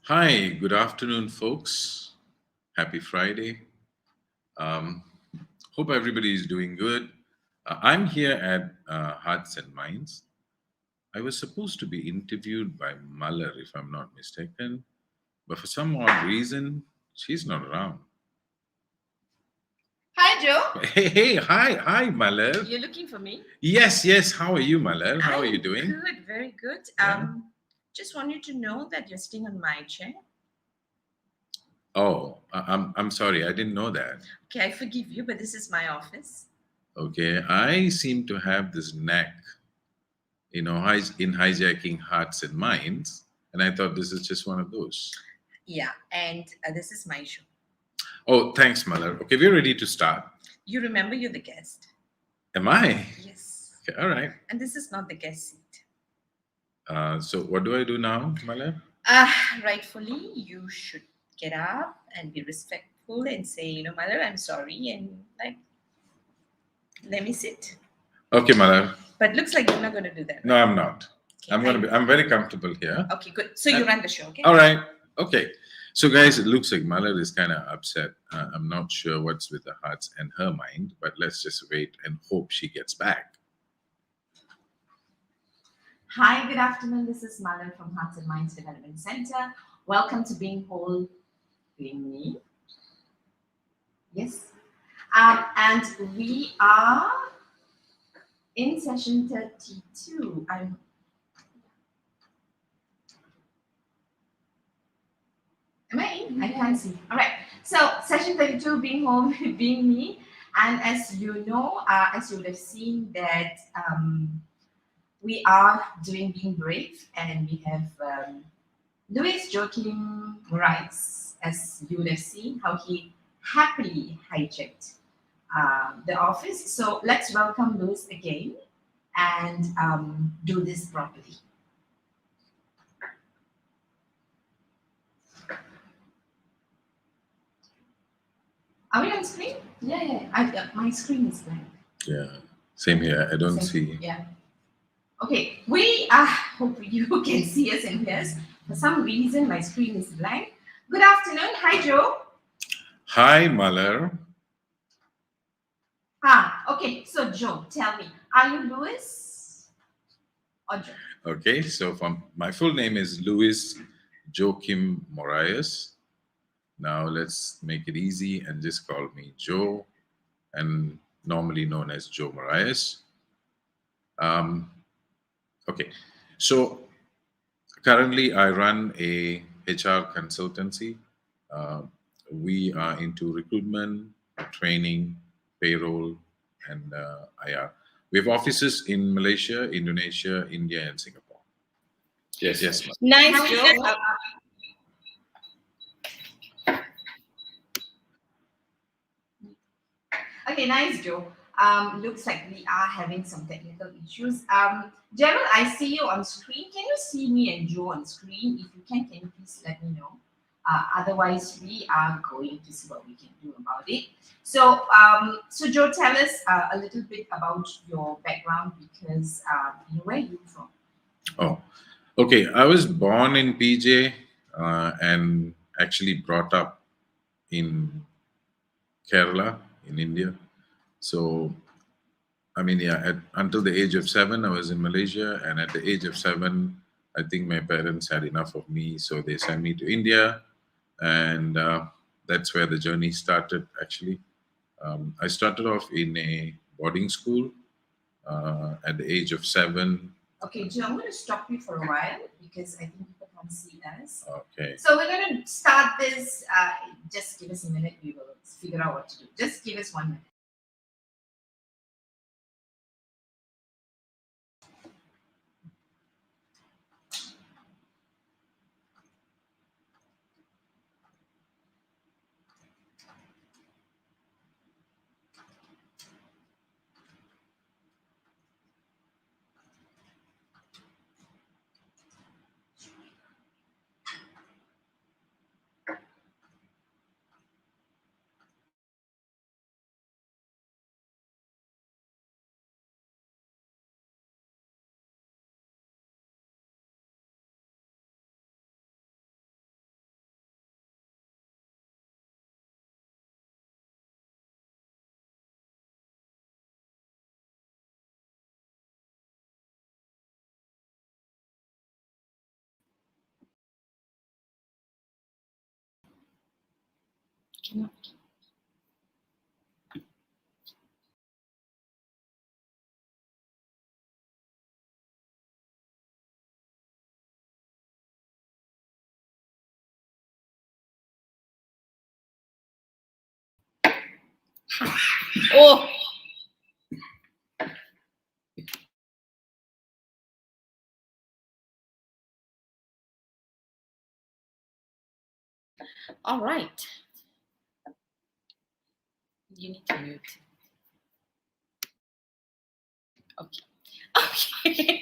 Hi, good afternoon, folks. Happy Friday. Um, Hope everybody is doing good. I'm here at Hearts and Minds. I was supposed to be interviewed by Malar, if I'm not mistaken, but for some odd reason, she's not around. Hi, Joe. Hi, Malar. You're looking for me? Yes. How are you, Malar? How are you I'm doing? good, very good. Yeah. Just want you to know that you're sitting on my chair. Oh, I'm sorry. I didn't know that. Okay, I forgive you, but this is my office. Okay, I seem to have this knack in hijacking hearts and minds. And I thought this is just one of those. Yeah, and this is my show. Oh, thanks, Malar. Okay, we're ready to start. You remember you're the guest. Am I? Yes. Okay, all right. And this is not the guest seat. So what do I do now, Malar? Rightfully, you should get up and be respectful and say, Mother, I'm sorry, and like, let me sit. Okay, Malar. But looks like you're not going to do that, No, right? I'm not. Okay, I'm very comfortable here. Okay, good. So you run the show, okay? All right. Okay. So, guys, it looks like Malar is kind of upset. I'm not sure what's with her hearts and her mind, but let's just wait and hope she gets back. Hi, good afternoon. This is Malan from Hearts and Minds Development Center. Welcome to Being Whole, Being Me. Yes. And we are in session 32. Am I in? I can't see. All right. So, session 32, Being Home, Being Me. And as you know, as you would have seen, that we are doing Being Brave, and we have Louis Joakim Morais, as you would have seen, how he happily hijacked the office. So let's welcome Louis again and do this properly. Are we on screen? Yeah. My screen is blank. Yeah. Same here. I don't Same. see. Yeah. Okay, we hope you can see us and hear us. For some reason, my screen is blank. Good afternoon. Hi, Joe. Hi, Malar. Okay. So, Joe, tell me, are you Louis or Joe? Okay, so my full name is Louis Joakim Morais. Now let's make it easy and just call me Joe, and normally known as Joe Morais. Um, okay, so currently I run a HR consultancy. Uh, we are into recruitment, training, payroll, and IR. We have offices in Malaysia, Indonesia, India, and Singapore. Yes. Nice, Joe. Okay, nice, Joe. Looks like we are having some technical issues. Gerald, I see you on screen. Can you see me and Joe on screen? If you can you please let me know? Otherwise, we are going to see what we can do about it. So Joe, tell us a little bit about your background because where are you from? Oh, okay. I was born in PJ and actually brought up in Kerala in India. So, I mean, yeah, until the age of 7, I was in Malaysia. And at the age of 7, I think my parents had enough of me. So they sent me to India. And that's where the journey started, actually. I started off in a boarding school at the age of 7. Okay, Joe, I'm going to stop you for a while because I think people can't see us. Okay. So we're going to start this. Just give us a minute. We will figure out what to do. Just give us 1 minute. Cannot. Oh, all right. You need to mute. Okay. Okay.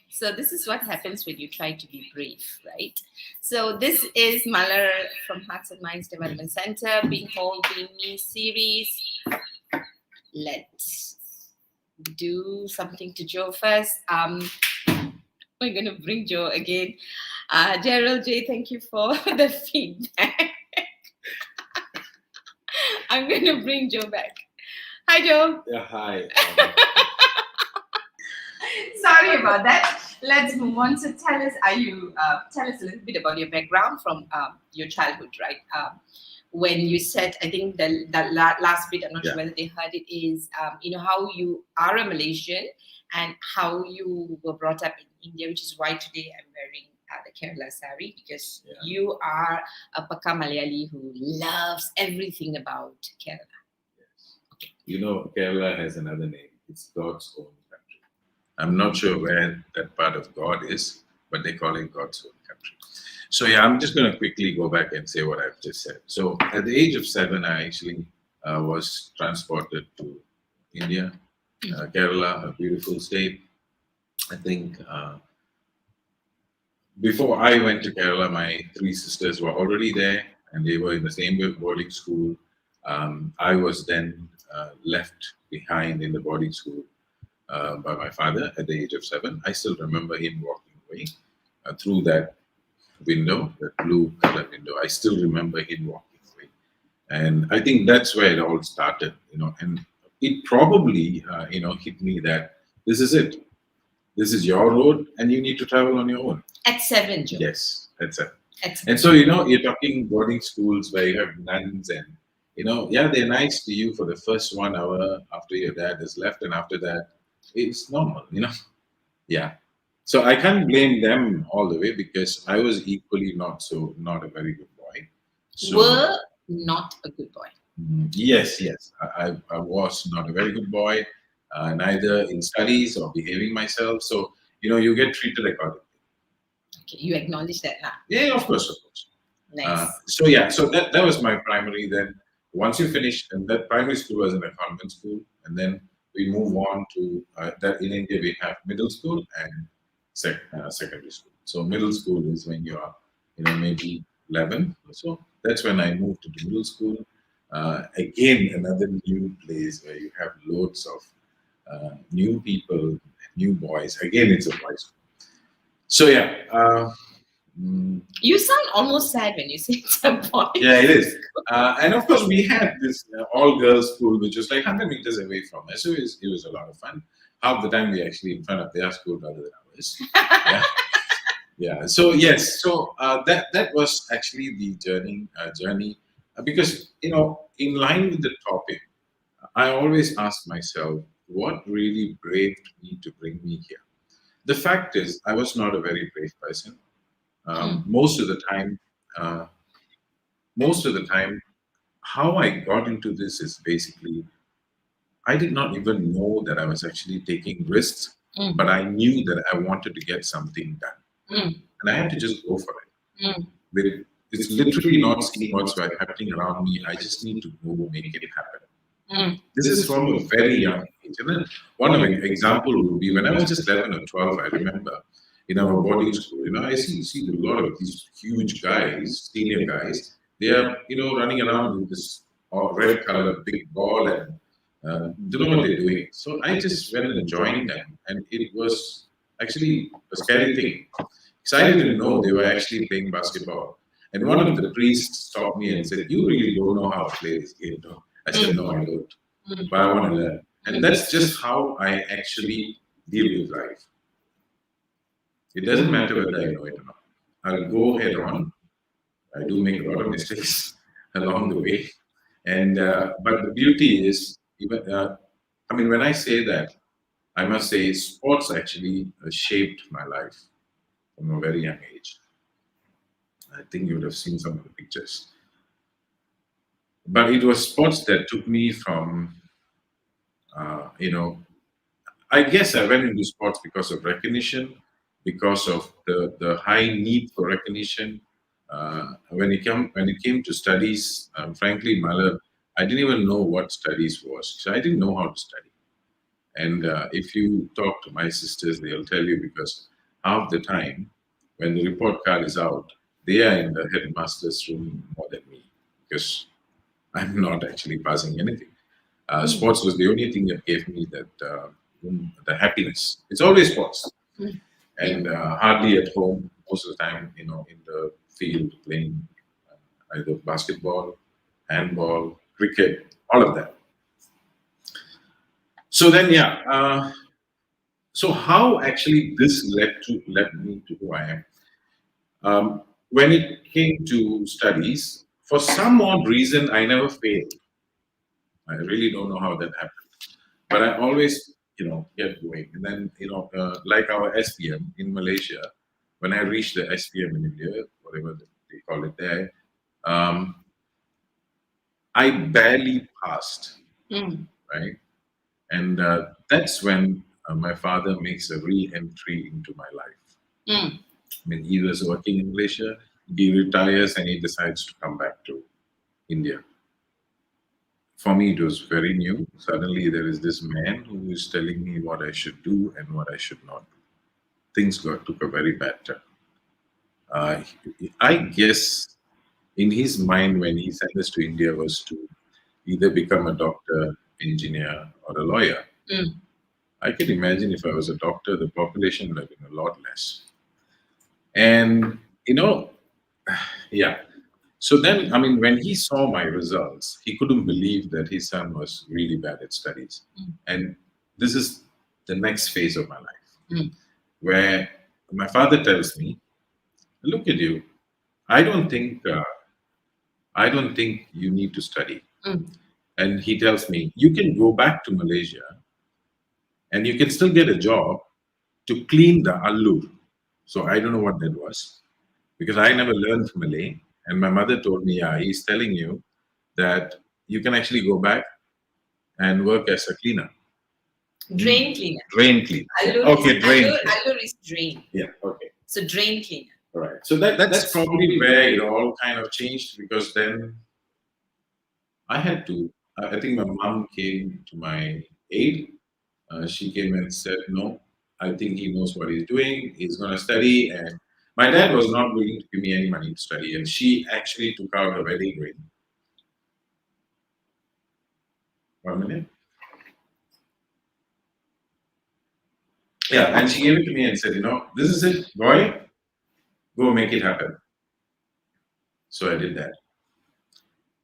So this is what happens when you try to be brave, right? So this is Malar from Hearts and Minds Development Center, Being Whole, Being Me series. Let's do something to Joe first. We're going to bring Joe again. Gerald J, thank you for the feedback. I'm going to bring Joe back. Hi, Joe. Yeah, hi. Sorry about that. Let's move on. So tell us, tell us a little bit about your background from your childhood, right? When you said, I think last bit, I'm not sure whether they heard it, is how you are a Malaysian and how you were brought up in India, which is why today I'm wearing the Kerala sari, because you are a Paka Malayali who loves everything about Kerala. Yes. Kerala has another name. It's God's own country. I'm not sure where that part of God is, but they call it God's own country. So I'm just going to quickly go back and say what I've just said. So at the age of 7, I actually was transported to India, Kerala, a beautiful state. I think before I went to Kerala, my 3 sisters were already there, and they were in the same boarding school. I was then left behind in the boarding school by my father at the age of 7. I still remember him walking away through that window, that blue colored window. I still remember him walking away. And I think that's where it all started, and it probably, hit me that this is it. This is your road and you need to travel on your own. At 7, Joe. Yes, at 7. At 7. And so, you're talking boarding schools where you have nuns and, they're nice to you for the first 1 hour after your dad has left. And after that, it's normal, Yeah. So I can't blame them all the way because I was equally not a very good boy. So, were not a good boy. Yes. I was not a very good boy, neither in studies or behaving myself. So, you get treated accordingly. Okay, you acknowledge that now. Yeah, of course. Nice. So that was my primary. Then once you finish, and that primary school was in a convent school, and then we move on to that in India we have middle school and secondary school. So middle school is when you are, maybe 11 or so. That's when I moved to the middle school. Again, another new place where you have loads of new people, new boys. Again, it's a boys' school. So you sound almost sad when you say it's a boy. Yeah, it is. And of course, we had this all-girls school, which was like 100 meters away from us. So it was a lot of fun. Half the time, we actually in front of their school rather than ours. Yeah. So yes. So that was actually the journey, because in line with the topic, I always ask myself, what really braved me to bring me here? The fact is, I was not a very brave person. Most of the time, how I got into this is basically, I did not even know that I was actually taking risks, but I knew that I wanted to get something done. And I had to just go for it. It's literally not seeing what's happening around me. I just need to go make it happen. This is from a very young age. And then one of the example would be when I was just 11 or 12, I remember in our boarding school, I see a lot of these huge guys, senior guys, they are, running around with this red colored big ball and don't know what they're doing. So I just went and joined them, and it was actually a scary thing. Because I didn't know they were actually playing basketball. And one of the priests stopped me and said, "You really don't know how to play this game, no?" I said, "No, I don't. But I want to learn." And that's just how I actually deal with life. It doesn't matter whether I know it or not. I'll go head on. I do make a lot of mistakes along the way. And but the beauty is, even I mean, when I say that, I must say sports actually shaped my life from a very young age. I think you would have seen some of the pictures. But it was sports that took me from, you know, I guess I went into sports because of recognition, because of the high need for recognition. When it came to studies, frankly, Mala, I didn't even know what studies was. So I didn't know how to study. And if you talk to my sisters, they'll tell you because half the time when the report card is out, they are in the headmaster's room more than me because I'm not actually passing anything. Sports was the only thing that gave me the happiness. It's always sports, and hardly at home. Most of the time, in the field playing either basketball, handball, cricket, all of that. So then, yeah. So how actually this led me to who I am? When it came to studies, for some odd reason, I never failed. I really don't know how that happened, but I always, kept going. And then, like our SPM in Malaysia, when I reached the SPM in India, whatever they call it there, um, I barely passed, right? And that's when my father makes a re-entry into my life. I mean, he was working in Malaysia, he retires, and he decides to come back to India. For me, it was very new. Suddenly, there is this man who is telling me what I should do and what I should not do. Things took a very bad turn. Uh, I guess in his mind, when he sent us to India, was to either become a doctor, engineer, or a lawyer. I can imagine if I was a doctor, the population would have been a lot less. And, you know, yeah. So then, I mean, when he saw my results, he couldn't believe that his son was really bad at studies. And this is the next phase of my life, where my father tells me, "Look at you. I don't think I don't think you need to study." And he tells me, "You can go back to Malaysia and you can still get a job to clean the allur." So I don't know what that was because I never learned Malay. And my mother told me, "Yeah, he's telling you that you can actually go back and work as a cleaner." Drain cleaner. Drain cleaner. Okay, drain cleaner. Allur is drain. Yeah, okay. So drain cleaner. All right. So that's probably where it all kind of changed because then I had to. I think my mom came to my aid. She came and said, "No, I think he knows what he's doing. He's going to study." And my dad was not willing to give me any money to study. And she actually took out a wedding ring. 1 minute. Yeah. And she gave it to me and said, "This is it, boy. Go make it happen." So I did that.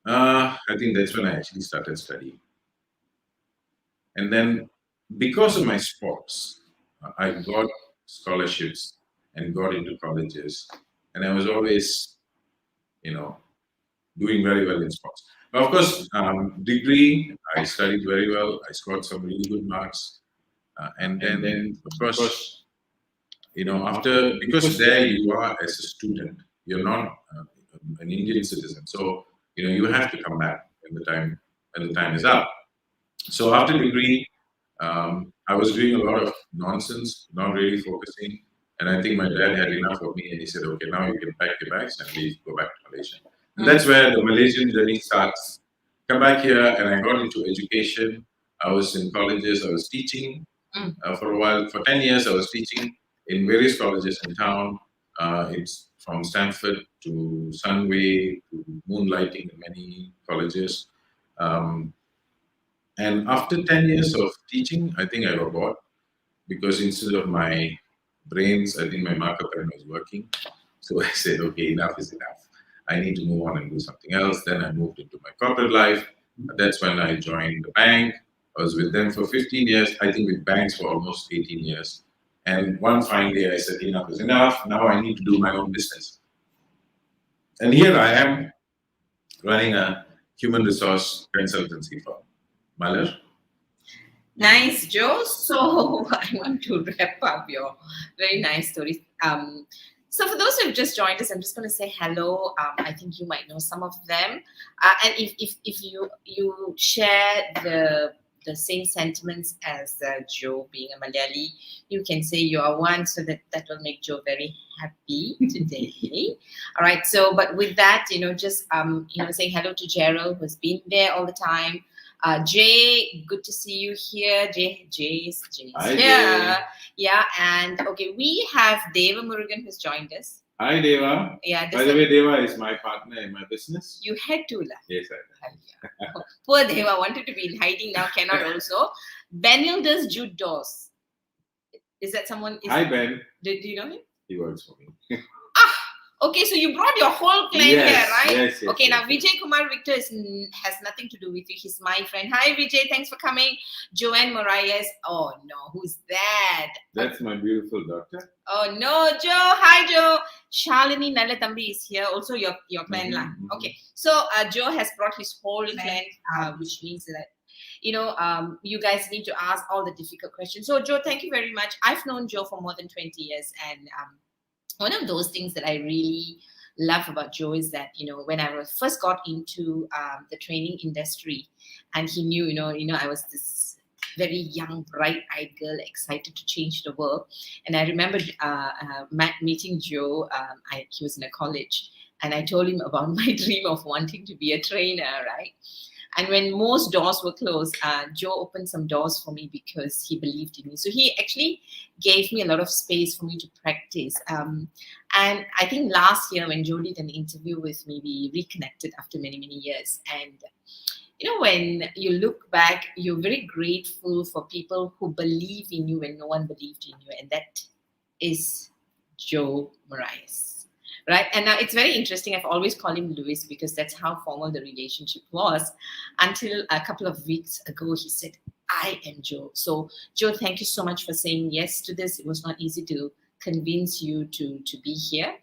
I think that's when I actually started studying. And then because of my sports, I got scholarships and got into colleges. And I was always, you know, doing very well in sports. But of course, degree, I studied very well. I scored some really good marks. And then, of course, after, because there you are as a student, you're not an Indian citizen. So, you have to come back when the time is up. So after degree, I was doing a lot of nonsense, not really focusing. And I think my dad had enough of me and he said, "Okay, now you can pack your bags and leave, go back to Malaysia." And that's where the Malaysian journey starts. Come back here and I got into education. I was in colleges, I was teaching for a while. For 10 years, I was teaching in various colleges in town. It's from Stanford to Sunway to moonlighting in many colleges. Um, and after 10 years of teaching, I think I got bored because instead of my brains, I think my marker pen was working. So I said, "Okay, enough is enough. I need to move on and do something else." Then I moved into my corporate life. That's when I joined the bank. I was with them for 15 years. I think with banks for almost 18 years. And one fine day I said, "Enough is enough. Now I need to do my own business." And here I am running a human resource consultancy firm. Malar? Nice, Joe. So I want to wrap up your very nice stories. So for those who have just joined us, I'm just going to say hello. I think you might know some of them, and if you share the same sentiments as Joe, being a Malayali, you can say you are one, so that will make Joe very happy today. All right. So, but with that, just saying hello to Gerald, who's been there all the time. Jay, good to see you here. Jay's Hi, here. Jay. Yeah, and okay, we have Deva Murugan who's joined us. Hi, Deva. Yeah, By the way, Deva is my partner in my business. you had to lah. Yes, I Yeah. Poor Deva wanted to be in hiding now, cannot also. Benil does jute doors. Is that someone? Hi, Ben. Do you know him? He works for me. Okay, so you brought your whole clan Yes, here, right? yes, yes, Okay, yes, now yes. Vijay Kumar Victor has nothing to do with you. He's my friend. Hi, Vijay. Thanks for coming. Joanne Morais. Oh, no. Who's that? That's my beautiful daughter. Oh, no, Joe. Hi, Joe. Shalini Nalatambi is here. Also, your clan lah. Mhm. Okay, so Joe has brought his whole clan, which means that you guys need to ask all the difficult questions. So, Joe, thank you very much. I've known Joe for more than 20 years, and one of those things that I really love about Joe is that when I first got into the training industry, and he knew I was this very young, bright-eyed girl excited to change the world. And I remember meeting Joe. He was in a college, and I told him about my dream of wanting to be a trainer, right? And when most doors were closed, Joe opened some doors for me because he believed in me. So he actually gave me a lot of space for me to practice. And I think last year when Joe did an interview with me, we reconnected after many, many years. And, when you look back, you're very grateful for people who believe in you when no one believed in you. And that is Joe Morais. Right. And now it's very interesting. I've always called him Louis because that's how formal the relationship was until a couple of weeks ago. He said, I am Joe. So, Joe, thank you so much for saying yes to this. It was not easy to convince you to be here.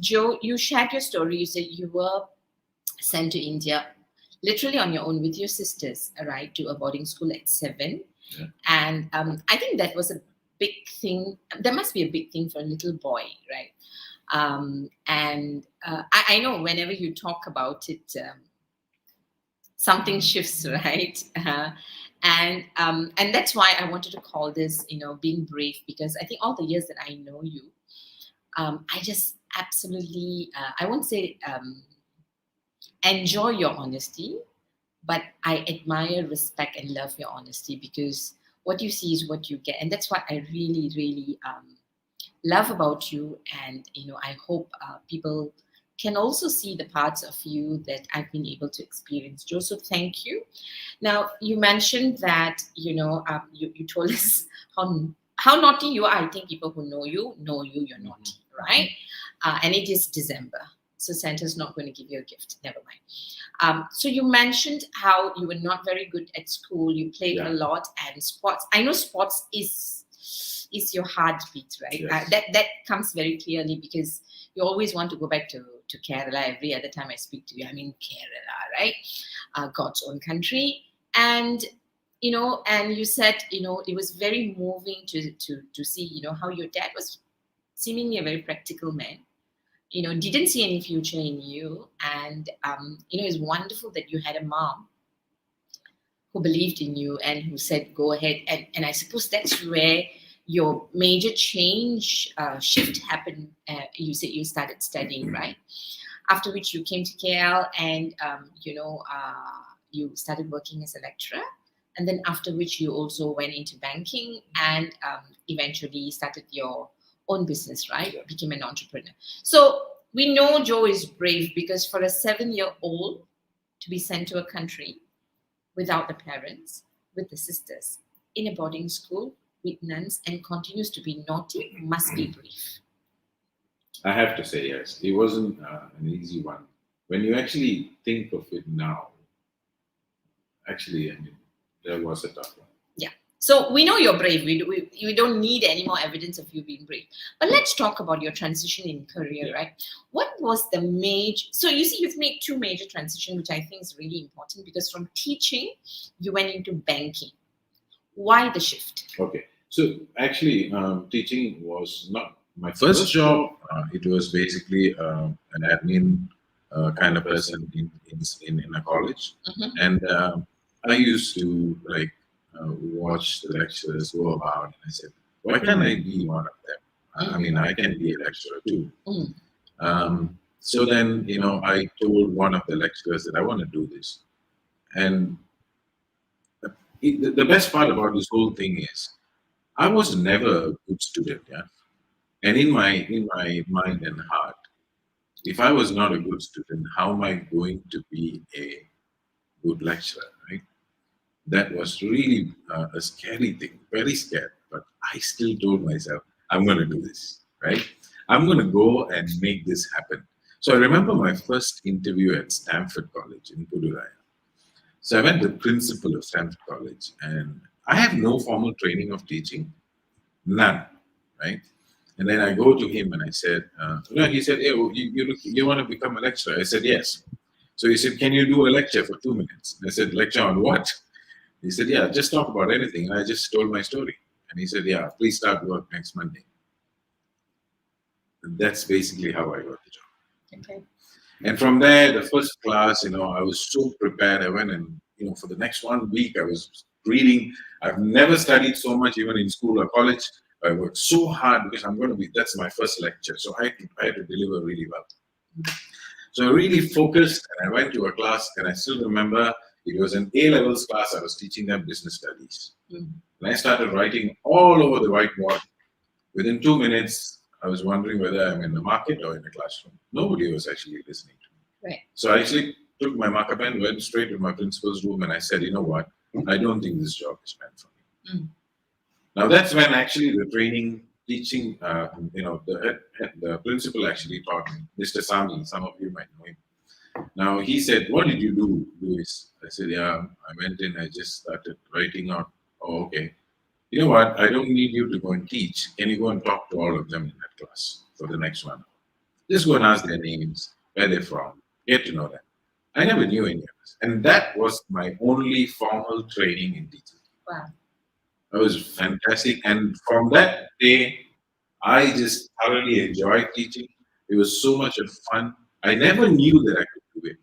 Joe, you shared your story. You said you were sent to India literally on your own with your sisters, right, to a boarding school at 7. Yeah. And I think that was a big thing. There must be a big thing for a little boy, right? I know whenever you talk about it, something shifts, right? And that's why I wanted to call this, being brave, because I think all the years that I know you, I just absolutely, I won't say enjoy your honesty, but I admire, respect, and love your honesty, because what you see is what you get. And that's what I really, really love about you. And, I hope people can also see the parts of you that I've been able to experience. Joe, so thank you. Now, you mentioned that, you told us how naughty you are. I think people who know you're naughty, right? And it is December. So Santa's not going to give you a gift. Never mind. So you mentioned how you were not very good at school. You played a lot, and sports. I know sports is your heartbeat, right? Yes. That comes very clearly because you always want to go back to Kerala. Every other time I speak to you, I'm in Kerala, right? God's own country. And and you said it was very moving to see how your dad was seemingly a very practical man. Didn't see any future in you. And, it's wonderful that you had a mom who believed in you and who said, go ahead. And I suppose that's where your major shift happened. You said you started studying, right? After which you came to KL and, you started working as a lecturer. And then after which you also went into banking and eventually started your own business, right? Yeah. Became an entrepreneur. So we know Joe is brave because for a 7-year-old to be sent to a country without the parents, with the sisters, in a boarding school with nuns and continues to be naughty must be brave. I have to say yes. It wasn't an easy one. When you actually think of it now, actually, that was a tough one. Yeah. So we know you're brave. We don't need any more evidence of you being brave. But let's talk about your transition in career, right? What was the major? So you see, you've made two major transitions, which I think is really important, because from teaching, you went into banking. Why the shift? Okay. So actually, teaching was not my first job. It was basically an admin kind of person in a college. Mhm. And I used to like watch the lecturers go about, and I said, why can't I be one of them? I mean, I can be a lecturer too. Mm. So then, I told one of the lecturers that I want to do this. And the best part about this whole thing is I was never a good student, yeah. And in my mind and heart, if I was not a good student, how am I going to be a good lecturer, right? That was really a scary thing, very scared. But I still told myself, I'm going to do this, right? I'm going to go and make this happen. So I remember my first interview at Stanford College in Puduraya. So I went to the principal of Stanford College, and I have no formal training of teaching, none, right? And then I go to him and I said, he said, hey, you want to become a lecturer? I said, yes. So he said, can you do a lecture for 2 minutes? I said, lecture on what? He said, yeah, just talk about anything. And I just told my story. And he said, yeah, please start work next Monday. And that's basically how I got the job. Okay. And from there, the first class, I was so prepared. I went and, for the next 1 week, I was reading. I've never studied so much, even in school or college. I worked so hard because that's my first lecture. So I had to deliver really well. So I really focused, and I went to a class, and I still remember it was an A-levels class. I was teaching them business studies. Mm. And I started writing all over the whiteboard. Within 2 minutes, I was wondering whether I'm in the market or in the classroom. Nobody was actually listening to me. Right. So I actually took my marker pen, went straight to my principal's room, and I said, you know what? I don't think this job is meant for me. Mm. Now that's when actually the teaching, the principal actually taught me, Mr. Sami, some of you might know him. Now he said, what did you do, Louis? I said, yeah, I went in, I just started writing out, oh, okay. You know what? I don't need you to go and teach. Can you go and talk to all of them in that class for the next 1 hour? Just go and ask their names, where they're from, get to know them. I never knew any of this. And that was my only formal training in teaching. Wow. That was fantastic. And from that day, I just thoroughly enjoyed teaching. It was so much of fun. I never knew that I could do it.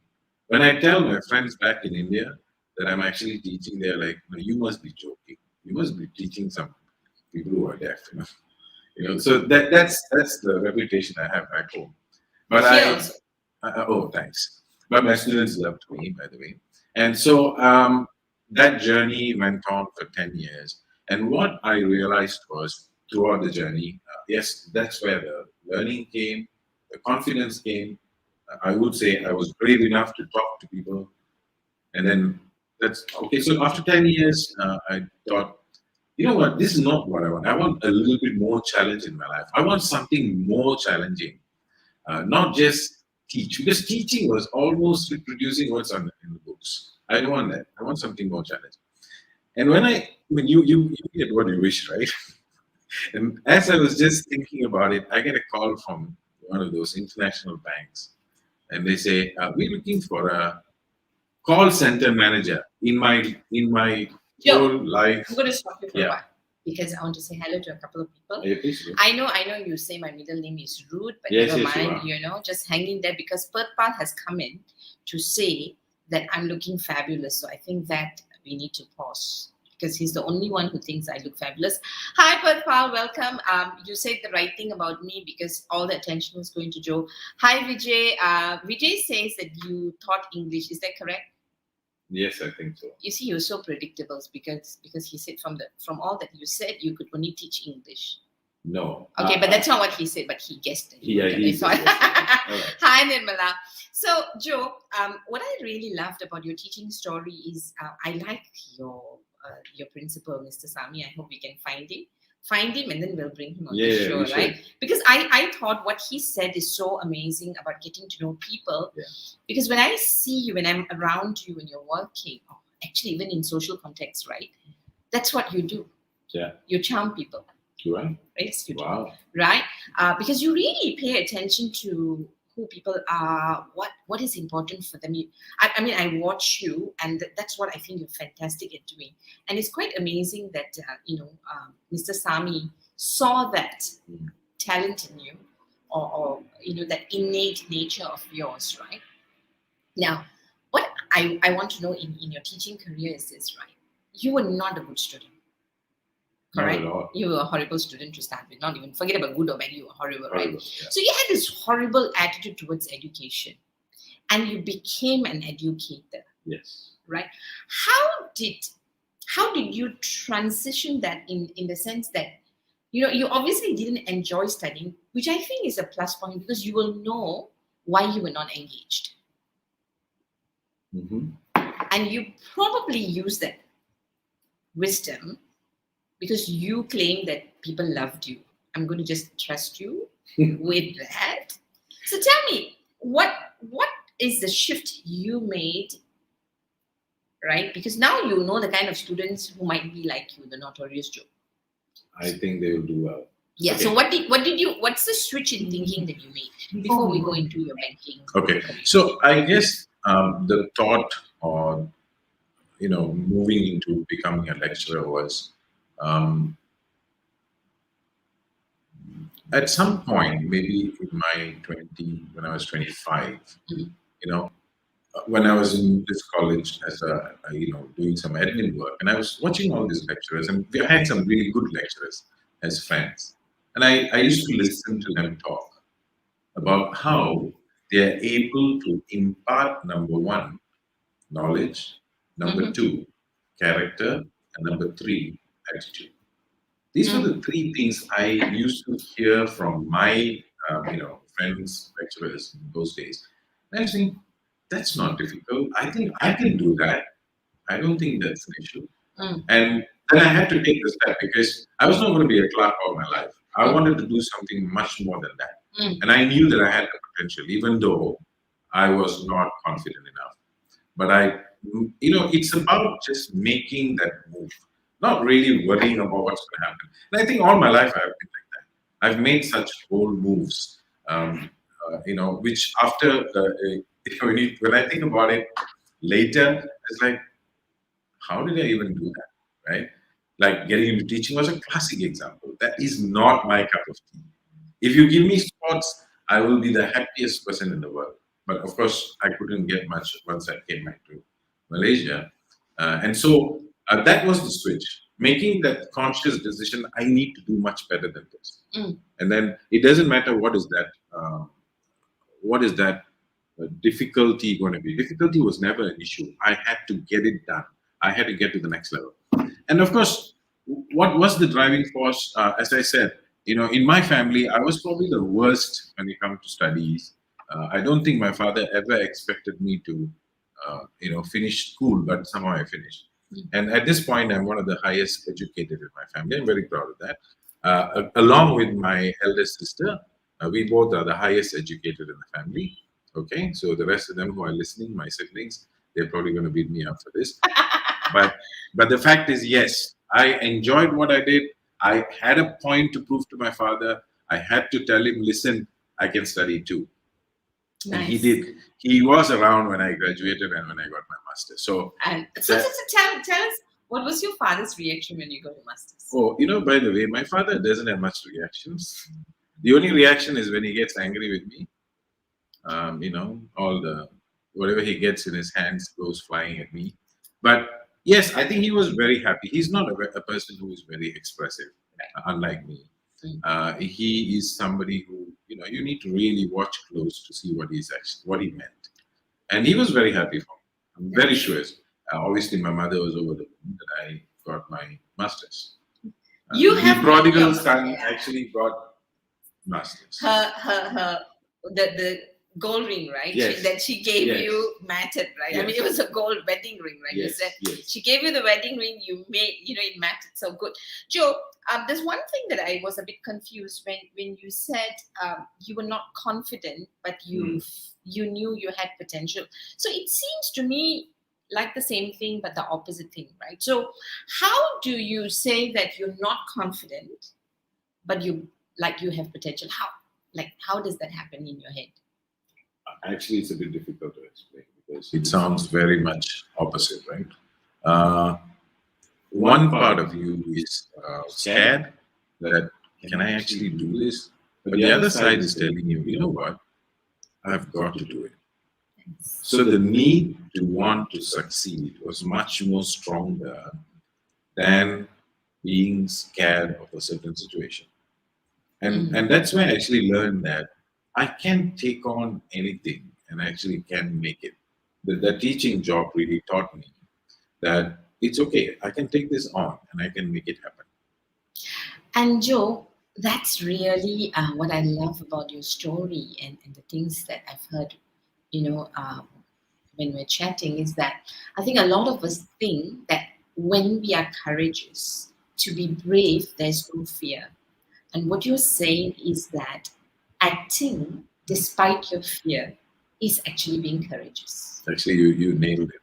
When I tell my friends back in India that I'm actually teaching, they're like, no, you must be joking. You must be teaching some people who are deaf, So that's the reputation I have back home. But oh, thanks. But my students loved me, by the way. And so that journey went on for 10 years. And what I realized was throughout the journey, yes, that's where the learning came, the confidence came. I would say I was brave enough to talk to people. And then that's okay. So after 10 years, I thought, you know what, this is not what I want. I want a little bit more challenge in my life. I want something more challenging, not just teach, because teaching was almost reproducing what's in the books. I don't want that. I want something more challenging. And when you get what you wish, right? And as I was just thinking about it, I get a call from one of those international banks, and they say, we're looking for a call center manager in my whole life. I'm going to stop you for a Yeah. while because I want to say hello to a couple of people. Yeah, please do. I know you say my middle name is rude, but Yes, never yes, you mind, are. just hang in there because Perthpal has come in to say that I'm looking fabulous. So I think that we need to pause because he's the only one who thinks I look fabulous. Hi, Perthpal, welcome. You said the right thing about me because all the attention was going to Joe. Hi, Vijay. Vijay says that you taught English. Is that correct? Yes, I think so. You see, you're so predictable because he said from all that you said, you could only teach English. No. Okay, but that's not what he said, but he guessed it. Yeah, he said yes. All right. Hi, Nirmala. So, Joe, what I really loved about your teaching story is I like your principal, Mr. Sami. I hope we can find him and then we'll bring him on the show, right? Because I thought what he said is so amazing about getting to know people. Yeah. Because when I see you, when I'm around you, when you're working, or actually even in social context, right? That's what you do. Yeah. You charm people. Right. Yes, you do. Wow. Right? Because you really pay attention to who people are, what is important for them. I mean, I watch you, and that's what I think you're fantastic at doing. And it's quite amazing that Mr. Sami saw that talent in you, or that innate nature of yours, right? Now, what I want to know in your teaching career is this, right? You were not a good student. Correct? Not at all. You were a horrible student to start with. Not even forget about good or bad. You were horrible, right? Horrible, yeah. So you had this horrible attitude towards education, and you became an educator, Yes. right? How did you transition that in the sense that you obviously didn't enjoy studying, which I think is a plus point because you will know why you were not engaged, Mm-hmm. and you probably use that wisdom because you claim that people loved you. I'm going to just trust you with that. So tell me, what is the shift you made, right? Because now you know the kind of students who might be like you, the notorious Joe. I think they will do well. Yeah. Okay. So what's the switch in thinking that you made before we go into your banking? Okay. So I guess the thought or moving into becoming a lecturer was at some point, maybe in my when I was 25, when I was in this college as doing some admin work, and I was watching all these lecturers, and we had some really good lecturers as friends, and I used to listen to them talk about how they are able to impart, number one, knowledge, number two, character, and number three, attitude. These were the three things I used to hear from my, friends, lecturers in those days. And I was saying, that's not difficult. I think I can do that. I don't think that's an issue. And then I had to take the step because I was not going to be a clerk all my life. I wanted to do something much more than that. And I knew that I had the potential, even though I was not confident enough. But it's about just making that move, not really worrying about what's going to happen. And I think all my life I've been like that. I've made such bold moves, which after, when I think about it later, it's like, how did I even do that, right? Like getting into teaching was a classic example. That is not my cup of tea. If you give me sports, I will be the happiest person in the world. But of course, I couldn't get much once I came back to Malaysia. And so that was the switch, making that conscious decision, I need to do much better than this. And then it doesn't matter what is that difficulty going to be. Difficulty was never an issue. I had to get it done. I had to get to the next level. And of course, what was the driving force? As I said, in my family, I was probably the worst when it comes to studies. I don't think my father ever expected me to, finish school, but somehow I finished. And at this point, I'm one of the highest educated in my family. I'm very proud of that. Along with my eldest sister, we both are the highest educated in the family. Okay, so the rest of them who are listening, my siblings, they're probably going to beat me up for this. But the fact is, yes, I enjoyed what I did. I had a point to prove to my father. I had to tell him, listen, I can study too. Nice. And he did. He was around when I graduated and when I got my master's. So tell us, what was your father's reaction when you got your master's? Oh, by the way, my father doesn't have much reactions. The only reaction is when he gets angry with me. All the whatever he gets in his hands goes flying at me. But yes, I think he was very happy. He's not a person who is very expressive, unlike me. He is somebody who, you need to really watch close to see what he meant. And he was very happy for me. I'm very sure. Obviously, my mother was over the moon that I got my master's. The prodigal son actually got master's. The gold ring, right? Yes. That she gave you mattered, right? Yes. I mean, it was a gold wedding ring, right? Yes. You said yes. she gave you the wedding ring. You made, it mattered so good. Joe, there's one thing that I was a bit confused when you said you were not confident, but you knew you had potential. So it seems to me like the same thing but the opposite thing, right? So how do you say that you're not confident but you have potential? How does that happen in your head? Actually, it's a bit difficult to explain because It sounds very much opposite, right? One part of you is scared that can I actually do this? But the other side is telling you, you know what? I've got to do it. So the need to want to succeed was much more stronger than being scared of a certain situation. And that's why I actually learned that I can take on anything and actually can make it. The teaching job really taught me that it's okay, I can take this on and I can make it happen. And Joe, that's really what I love about your story and the things that I've heard, when we're chatting, is that I think a lot of us think that when we are courageous, to be brave, there's no fear. And what you're saying is that acting despite your fear is actually being courageous. Actually, you nailed it.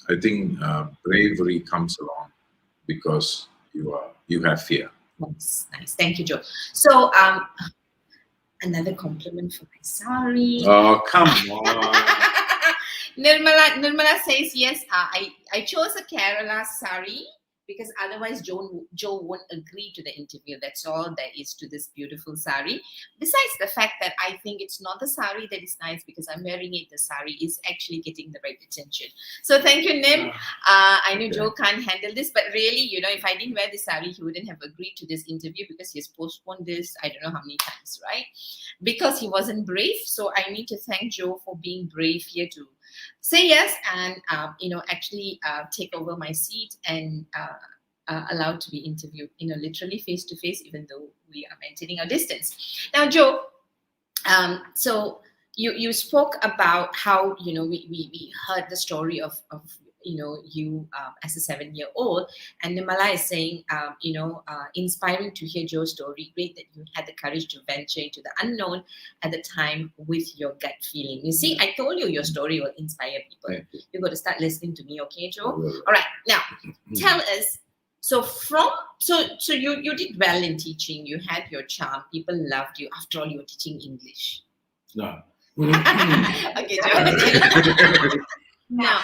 I think bravery comes along because you have fear. Nice, nice. Thank you, Joe. So, another compliment for my sari. Oh, come on. Nirmala says yes. I chose a Kerala sari because otherwise Joe won't agree to the interview. That's all there is to this beautiful sari. Besides the fact that I think it's not the sari that is nice because I'm wearing it. The sari is actually getting the right attention. So thank you, Nim. I know Joe can't handle this, but really, if I didn't wear this sari, he wouldn't have agreed to this interview because he has postponed this I don't know how many times, right? Because he wasn't brave. So I need to thank Joe for being brave here to say yes and actually take over my seat and allowed to be interviewed literally face to face, even though we are maintaining our distance. Now, Joe, so you spoke about how we heard the story of you as a 7-year-old, and Nimala is saying inspiring to hear Joe's story. Great that you had the courage to venture into the unknown at the time with your gut feeling. You see, I told you your story will inspire people. You've got to start listening to me, okay, Joe? All right, now tell us. So you did well in teaching. You had your charm. People loved you. After all, you were teaching English. no. Okay, Joe. Now,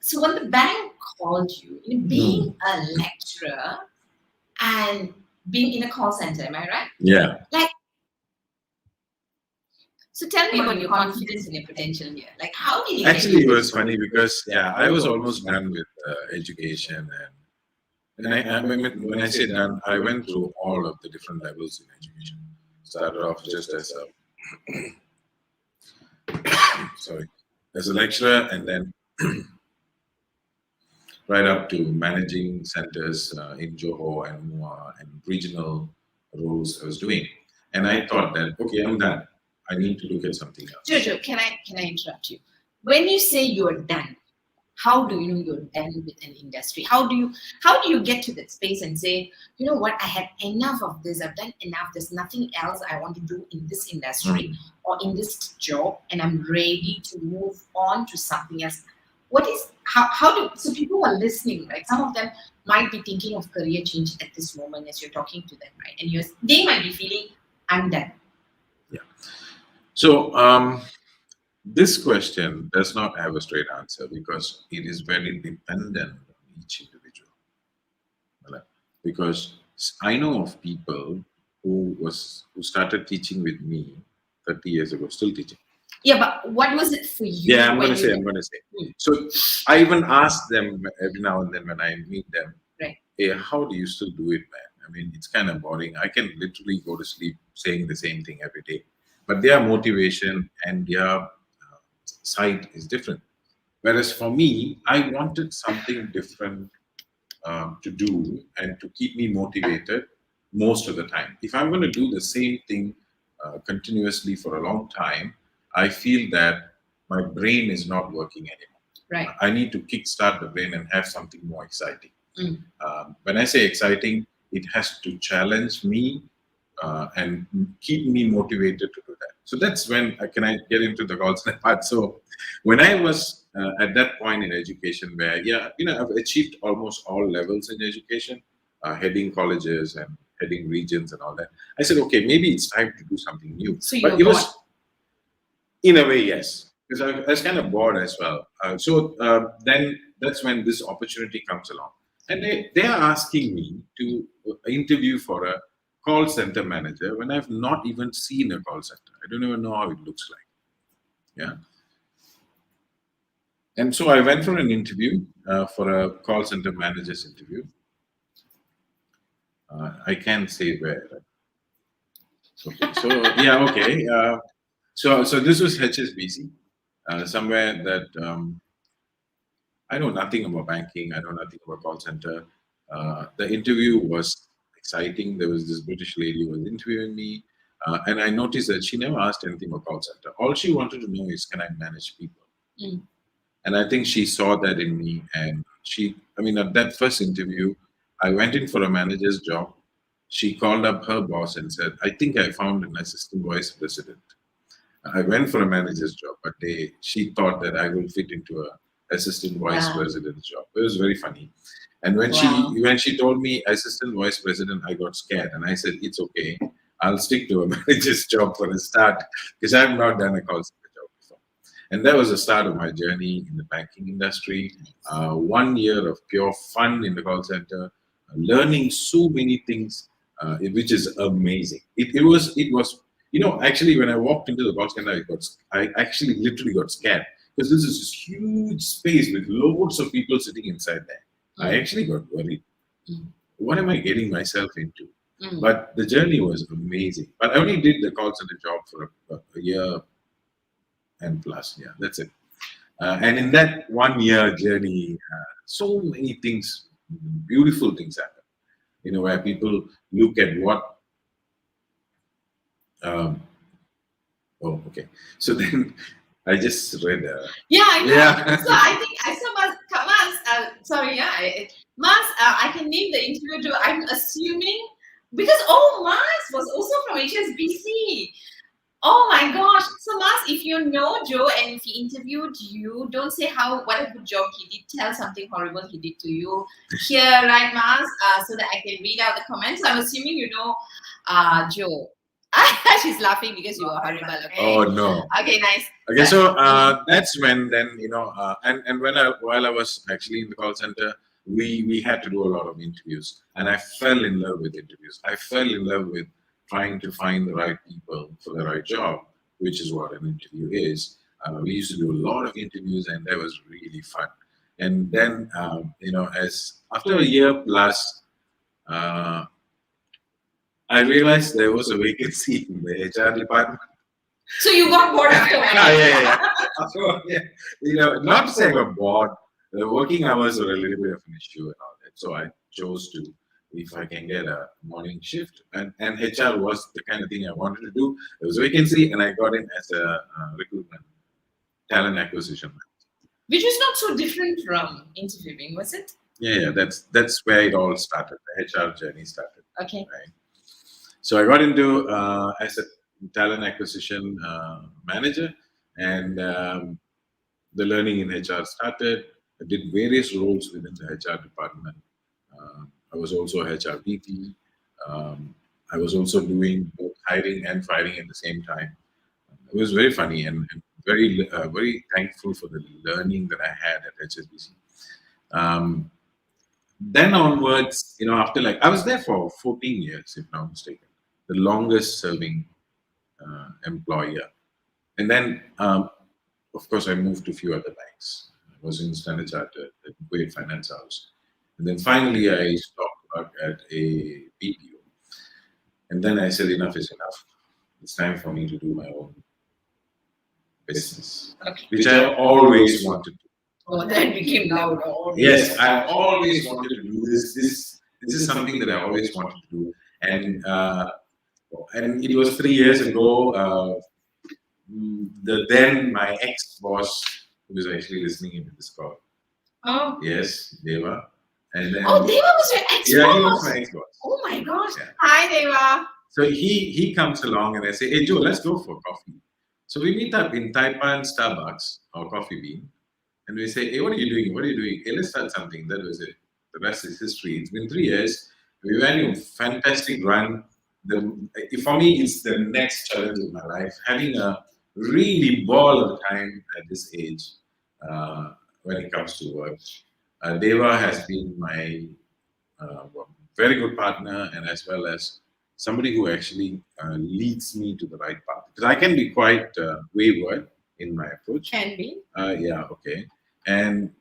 so when the bank called you, being a lecturer and being in a call center, am I right? Yeah. So tell me about your confidence and your potential here. Like, how did you Actually, it was funny because I was almost done with education, and when I say done, I went through all of the different levels in education. Started off just as as a lecturer, and then right up to managing centers in Johor and Muar and regional roles I was doing. And I thought that, okay, I'm done. I need to look at something else. Jojo, can I interrupt you? When you say you're done, how do you know you're done with an industry? How do you get to that space and say, you know what, I had enough of this, I've done enough, there's nothing else I want to do in this industry or in this job, and I'm ready to move on to something else? So people who are listening, right? Some of them might be thinking of career change at this moment as you're talking to them, right? And they might be feeling, I'm done. Yeah. So this question does not have a straight answer because it is very dependent on each individual. Because I know of people who started teaching with me 30 years ago, still teaching. Yeah, but what was it for you? Yeah, I'm going to say. So I even ask them every now and then when I meet them, right? Hey, how do you still do it, man? I mean, it's kind of boring. I can literally go to sleep saying the same thing every day. But their motivation and their side is different. Whereas for me, I wanted something different to do and to keep me motivated most of the time. If I'm going to do the same thing continuously for a long time, I feel that my brain is not working anymore. Right. I need to kickstart the brain and have something more exciting. When I say exciting, it has to challenge me and keep me motivated to do that. So that's when can I get into the calls part. So when I was at that point in education where, I've achieved almost all levels in education, heading colleges and heading regions and all that. I said, okay, maybe it's time to do something new. So you But were it was, bored. in a way, yes, because I was kind of bored as well. Then that's when this opportunity comes along. And they are asking me to interview for a call center manager when I've not even seen a call center. I don't even know how it looks like. Yeah. And so I went for an interview for a call center manager's interview. I can't say where. Okay. So yeah. Okay. So this was HSBC, somewhere that I know nothing about banking. I know nothing about call center. The interview was exciting. There was this British lady who was interviewing me, and I noticed that she never asked anything about call center. All she wanted to know is, can I manage people? Mm. And I think she saw that in me. And at that first interview, I went in for a manager's job. She called up her boss and said, I think I found an assistant vice president. I went for a manager's job, but she thought that I will fit into a assistant vice Wow. president's job. It was very funny. And when Wow. she told me assistant vice president, I got scared and I said, it's okay. I'll stick to a manager's job for a start because I've not done a call center job before. And that was the start of my journey in the banking industry. 1 year of pure fun in the call center, learning so many things, which is amazing. It was actually when I walked into the call center, I actually literally got scared because this is this huge space with loads of people sitting inside there. I actually got worried. Mm. What am I getting myself into? Mm. But the journey was amazing. But I only did the call center job for a year and plus. Yeah, that's it. And in that 1 year journey, so many things, beautiful things happen. Where people look at what. Oh, okay. So then I just read. Yeah, I know. Yeah. So I think I saw Mas. Sorry, yeah, Mas. I can name the interviewer. I'm assuming because Mas was also from HSBC. Oh my gosh. So Mas, if you know Joe and if he interviewed you, don't say what a good job he did. Tell something horrible he did to you here, right, Mas? So that I can read out the comments. I'm assuming you know Joe. She's laughing because you were horrible. Okay. Oh no. Okay, nice. Okay, so that's when then and while I was actually in the call center, we had to do a lot of interviews, and I fell in love with interviews. I fell in love with trying to find the right people for the right job, which is what an interview is. We used to do a lot of interviews, and that was really fun. And then as after a year plus, I realized there was a vacancy in the HR department. So you got bored after one. Yeah. So, not to say I got bored. The working hours were a little bit of an issue and all that. So I chose to, if I can get a morning shift. And HR was the kind of thing I wanted to do. There was a vacancy, and I got in as a recruitment, talent acquisition. Which was not so different from interviewing, was it? Yeah, that's where it all started. The HR journey started. Okay. Right. So I got into as a talent acquisition manager, and the learning in HR started. I did various roles within the HR department. I was also a HR VP. I was also doing both hiring and firing at the same time. It was very funny and very very thankful for the learning that I had at HSBC. Then onwards, after I was there for 14 years, if not mistaken, the longest serving employer. And then, of course, I moved to a few other banks. I was in Standard Chartered, at Kuwait Finance House. And then finally, I stopped work at a BPO. And then I said, enough is enough. It's time for me to do my own business, Okay. which I always wanted to. Oh, that became loud. Yes, I always wanted to do this. This is something that I always wanted to do. And it was 3 years ago. Then my ex-boss, who was actually listening into this call. Oh. Yes, Deva. And then, Oh, Deva was your ex-boss? Yeah, he was my ex-boss. Oh my gosh. Yeah. Hi, Deva. So he comes along and I say, hey, Joe, let's go for coffee. So we meet up in Taipan Starbucks or Coffee Bean. And we say, hey, what are you doing? What are you doing? Hey, let's start something. That was it. The rest is history. It's been 3 years. We went on a fantastic run. For me, it's the next challenge in my life. Having a really ball of time at this age when it comes to work. Deva has been my very good partner, and as well as somebody who actually leads me to the right path. Because I can be quite wayward in my approach. Can be. Yeah, okay. And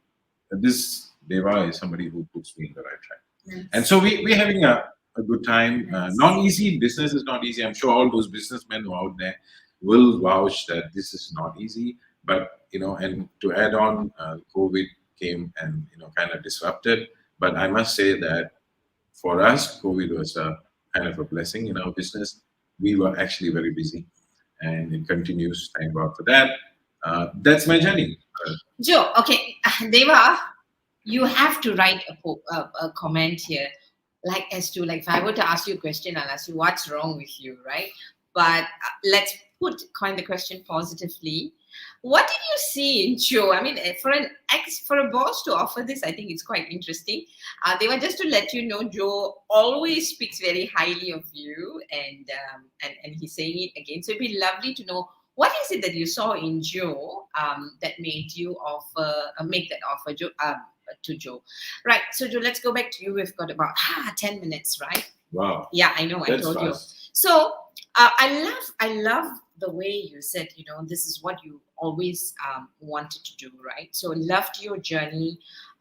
this Deva is somebody who puts me in the right track. Nice. And so we're having a good time. Not easy. Business is not easy. I'm sure all those businessmen who are out there will vouch that this is not easy. But, and to add on, COVID came and, kind of disrupted. But I must say that for us, COVID was a kind of a blessing in our business. We were actually very busy, and it continues. Thank God for that. That's my journey. Joe, okay, Deva, you have to write a comment here, like as to like if I were to ask you a question, I'll ask you what's wrong with you, right? But let's coin the question positively. What did you see in Joe? I mean, for a boss to offer this, I think it's quite interesting. They were just to let you know, Joe always speaks very highly of you, and he's saying it again. So it'd be lovely to know what is it that you saw in Joe that made you make that offer, Joe, to Joe. Right. So Joe, let's go back to you. We've got about 10 minutes, right? Wow. Yeah, I know. That's I told fast. you. So I love the way you said, this is what you always wanted to do, right? So loved your journey,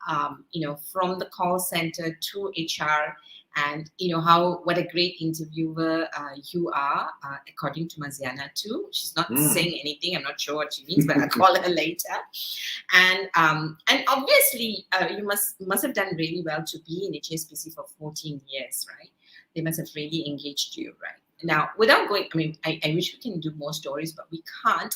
from the call center to HR, and what a great interviewer you are, according to Maziana too. She's not saying anything. I'm not sure what she means, but I'll call her later. And obviously you must have done really well to be in HSBC for 14 years, right? They must have really engaged you, right? Now, without going, I wish we can do more stories, but we can't.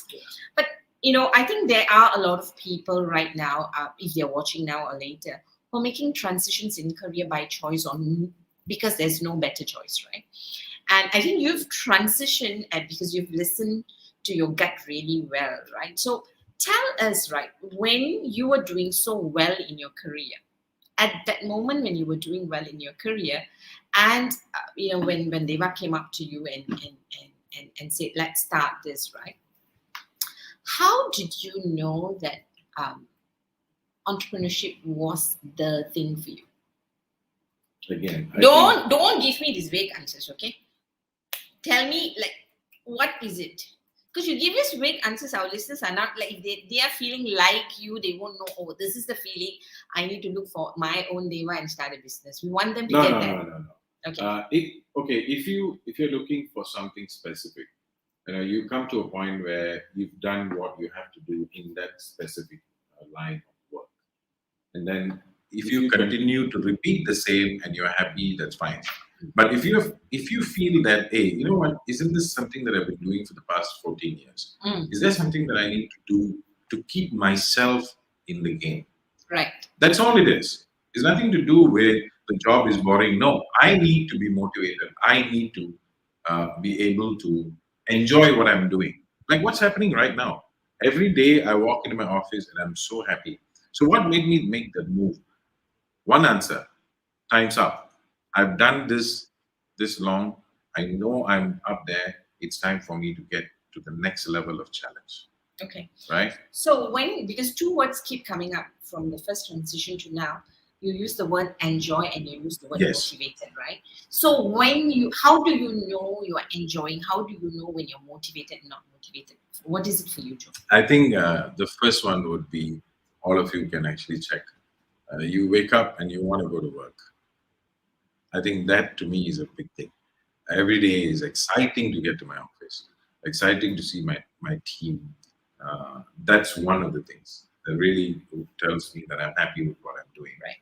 But, I think there are a lot of people right now, if they're watching now or later, who are making transitions in career by choice because there's no better choice, right? And I think you've transitioned because you've listened to your gut really well, right? So tell us, right, when you were doing so well in your career, at that moment when you were doing well in your career, and when Deva came up to you and said, let's start this, right? How did you know that entrepreneurship was the thing for you? Again, don't give me these vague answers, okay? Tell me, like, what is it? Because you give us vague answers, our listeners are not like, they are feeling like you, they won't know, oh, this is the feeling, I need to look for my own Deva and start a business. We want them to get that. No. Okay. If you're looking for something specific, you come to a point where you've done what you have to do in that specific line of work, and then if you continue to repeat the same and you're happy, that's fine. But if you feel that, hey, you know what, isn't this something that I've been doing for the past 14 years? Is there something that I need to do to keep myself in the game? Right. That's all it is. It's nothing to do with the job is boring. No, I need to be motivated. I need to be able to enjoy what I'm doing. Like what's happening right now. Every day I walk into my office and I'm so happy. So what made me make that move? One answer. Time's up. I've done this long. I know I'm up there. It's time for me to get to the next level of challenge. Okay. Right? So because two words keep coming up from the first transition to now, you use the word enjoy and you use the word motivated, right? So how do you know you are enjoying? How do you know when you're motivated and not motivated? What is it for you, Joe? I think the first one would be, all of you can actually check. You wake up and you want to go to work. I think that to me is a big thing. Every day is exciting to get to my office, exciting to see my team. That's one of the things that really tells me that I'm happy with what I'm doing. Right.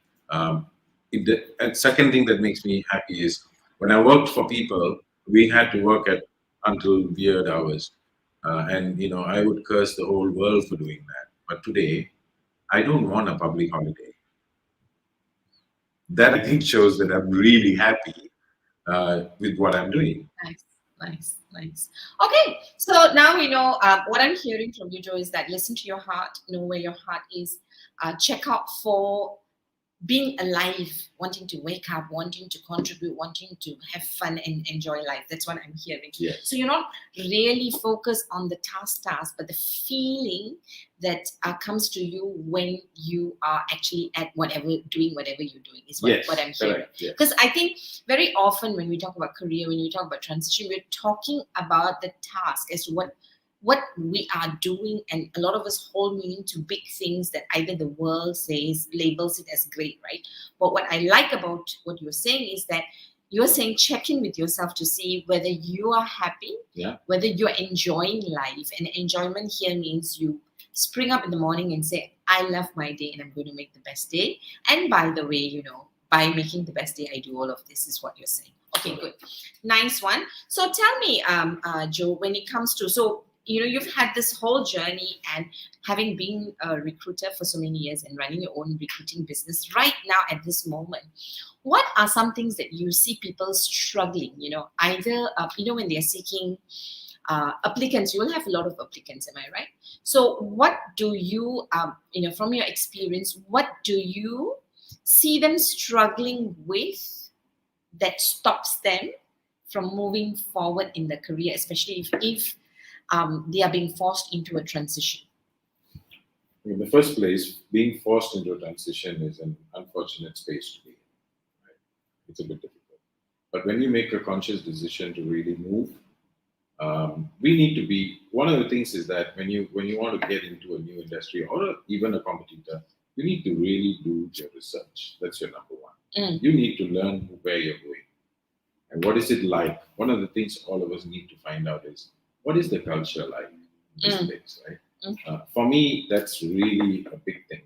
And second thing that makes me happy is when I worked for people, we had to work until weird hours. And I would curse the whole world for doing that. But today, I don't want a public holiday. That I think shows that I'm really happy with what I'm doing. Nice. Okay, so now we know what I'm hearing from you, Joe, is that listen to your heart, know where your heart is. check out for being alive, wanting to wake up, wanting to contribute, wanting to have fun and enjoy life. That's what I'm hearing. Yes. So you're not really focused on the task, but the feeling that comes to you when you are actually at doing whatever you're doing is what, Yes, what I'm hearing. correct. Yes. Because I think very often when we talk about career, when we talk about transition, we're talking about the task as to what we are doing, and a lot of us hold meaning to big things that either the world labels it as great, right? But what I like about what you're saying is that you're saying check in with yourself to see whether you are happy, whether you're enjoying life. And enjoyment here means you spring up in the morning and say, I love my day and I'm going to make the best day. And by the way, by making the best day, I do all of this, is what you're saying. Okay, good. Nice one. So tell me, Joe, when it comes to, you've had this whole journey, and having been a recruiter for so many years and running your own recruiting business right now at this moment, what are some things that you see people struggling, either, when they're seeking applicants? You will have a lot of applicants, am I right? So what do you, from your experience, what do you see them struggling with that stops them from moving forward in their career, especially if they are being forced into a transition? In the first place, being forced into a transition is an unfortunate space to be in. Right? It's a bit difficult. But when you make a conscious decision to really move, we need to be. One of the things is that when you want to get into a new industry or even a competitor, you need to really do your research. That's your number one. You need to learn where you're going and what is it like. One of the things all of us need to find out is, what is the culture like in this place, right? For me, that's really a big thing.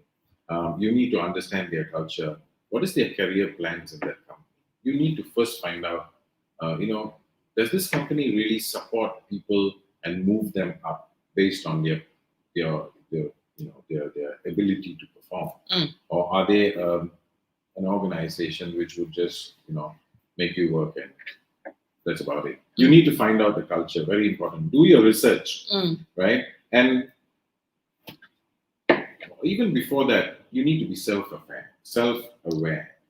You need to understand their culture. What is their career plans in that company? You need to first find out, does this company really support people and move them up based on their ability to perform, or are they an organization which would just make you work and that's about it? You need to find out the culture. Very important. Do your research, right? And even before that, you need to be self-aware.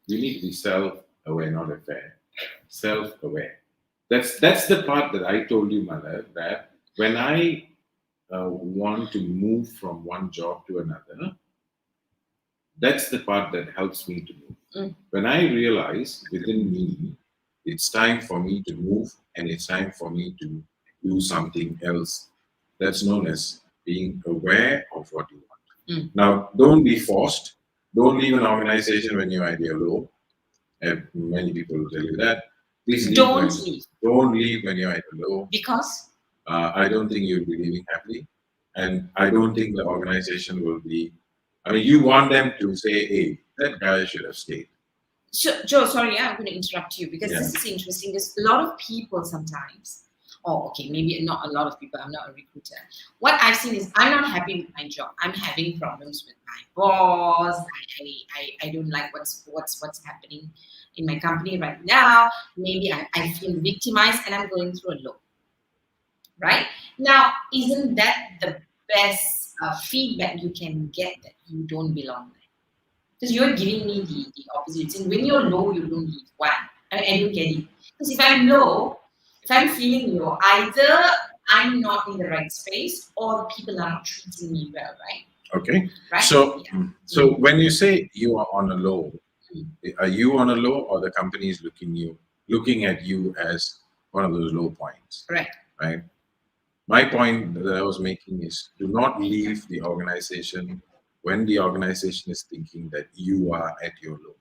You need to be self-aware, not aware. Self-aware. That's the part that I told you, Mother, that when I want to move from one job to another, that's the part that helps me to move. When I realize within me, it's time for me to move and it's time for me to do something else. That's known as being aware of what you want. Now, don't be forced. Don't leave an organization when you're at your low. And many people will tell you that. Please Don't leave. Don't leave when you're at a low. Because? I don't think you'll be living happily. And I don't think the organization will be. I mean, you want them to say, hey, that guy should have stayed. So, Joe, sorry, I'm going to interrupt you because this is interesting. There's a lot of people sometimes, maybe not a lot of people, I'm not a recruiter. What I've seen is I'm not happy with my job. I'm having problems with my boss. I don't like what's happening in my company right now. Maybe I feel victimized and I'm going through a low. Right? Now, isn't that the best feedback you can get that you don't belong there? Because you're giving me the opposite. And when you're low, you don't leave. Why? I don't get it. Because if I'm low, if I'm feeling low, either I'm not in the right space or people are not treating me well, right? Okay. Right? So when you say you are on a low, are you on a low or the company is looking at you as one of those low points? Right. My point that I was making is, do not leave the organization when the organization is thinking that you are at your low.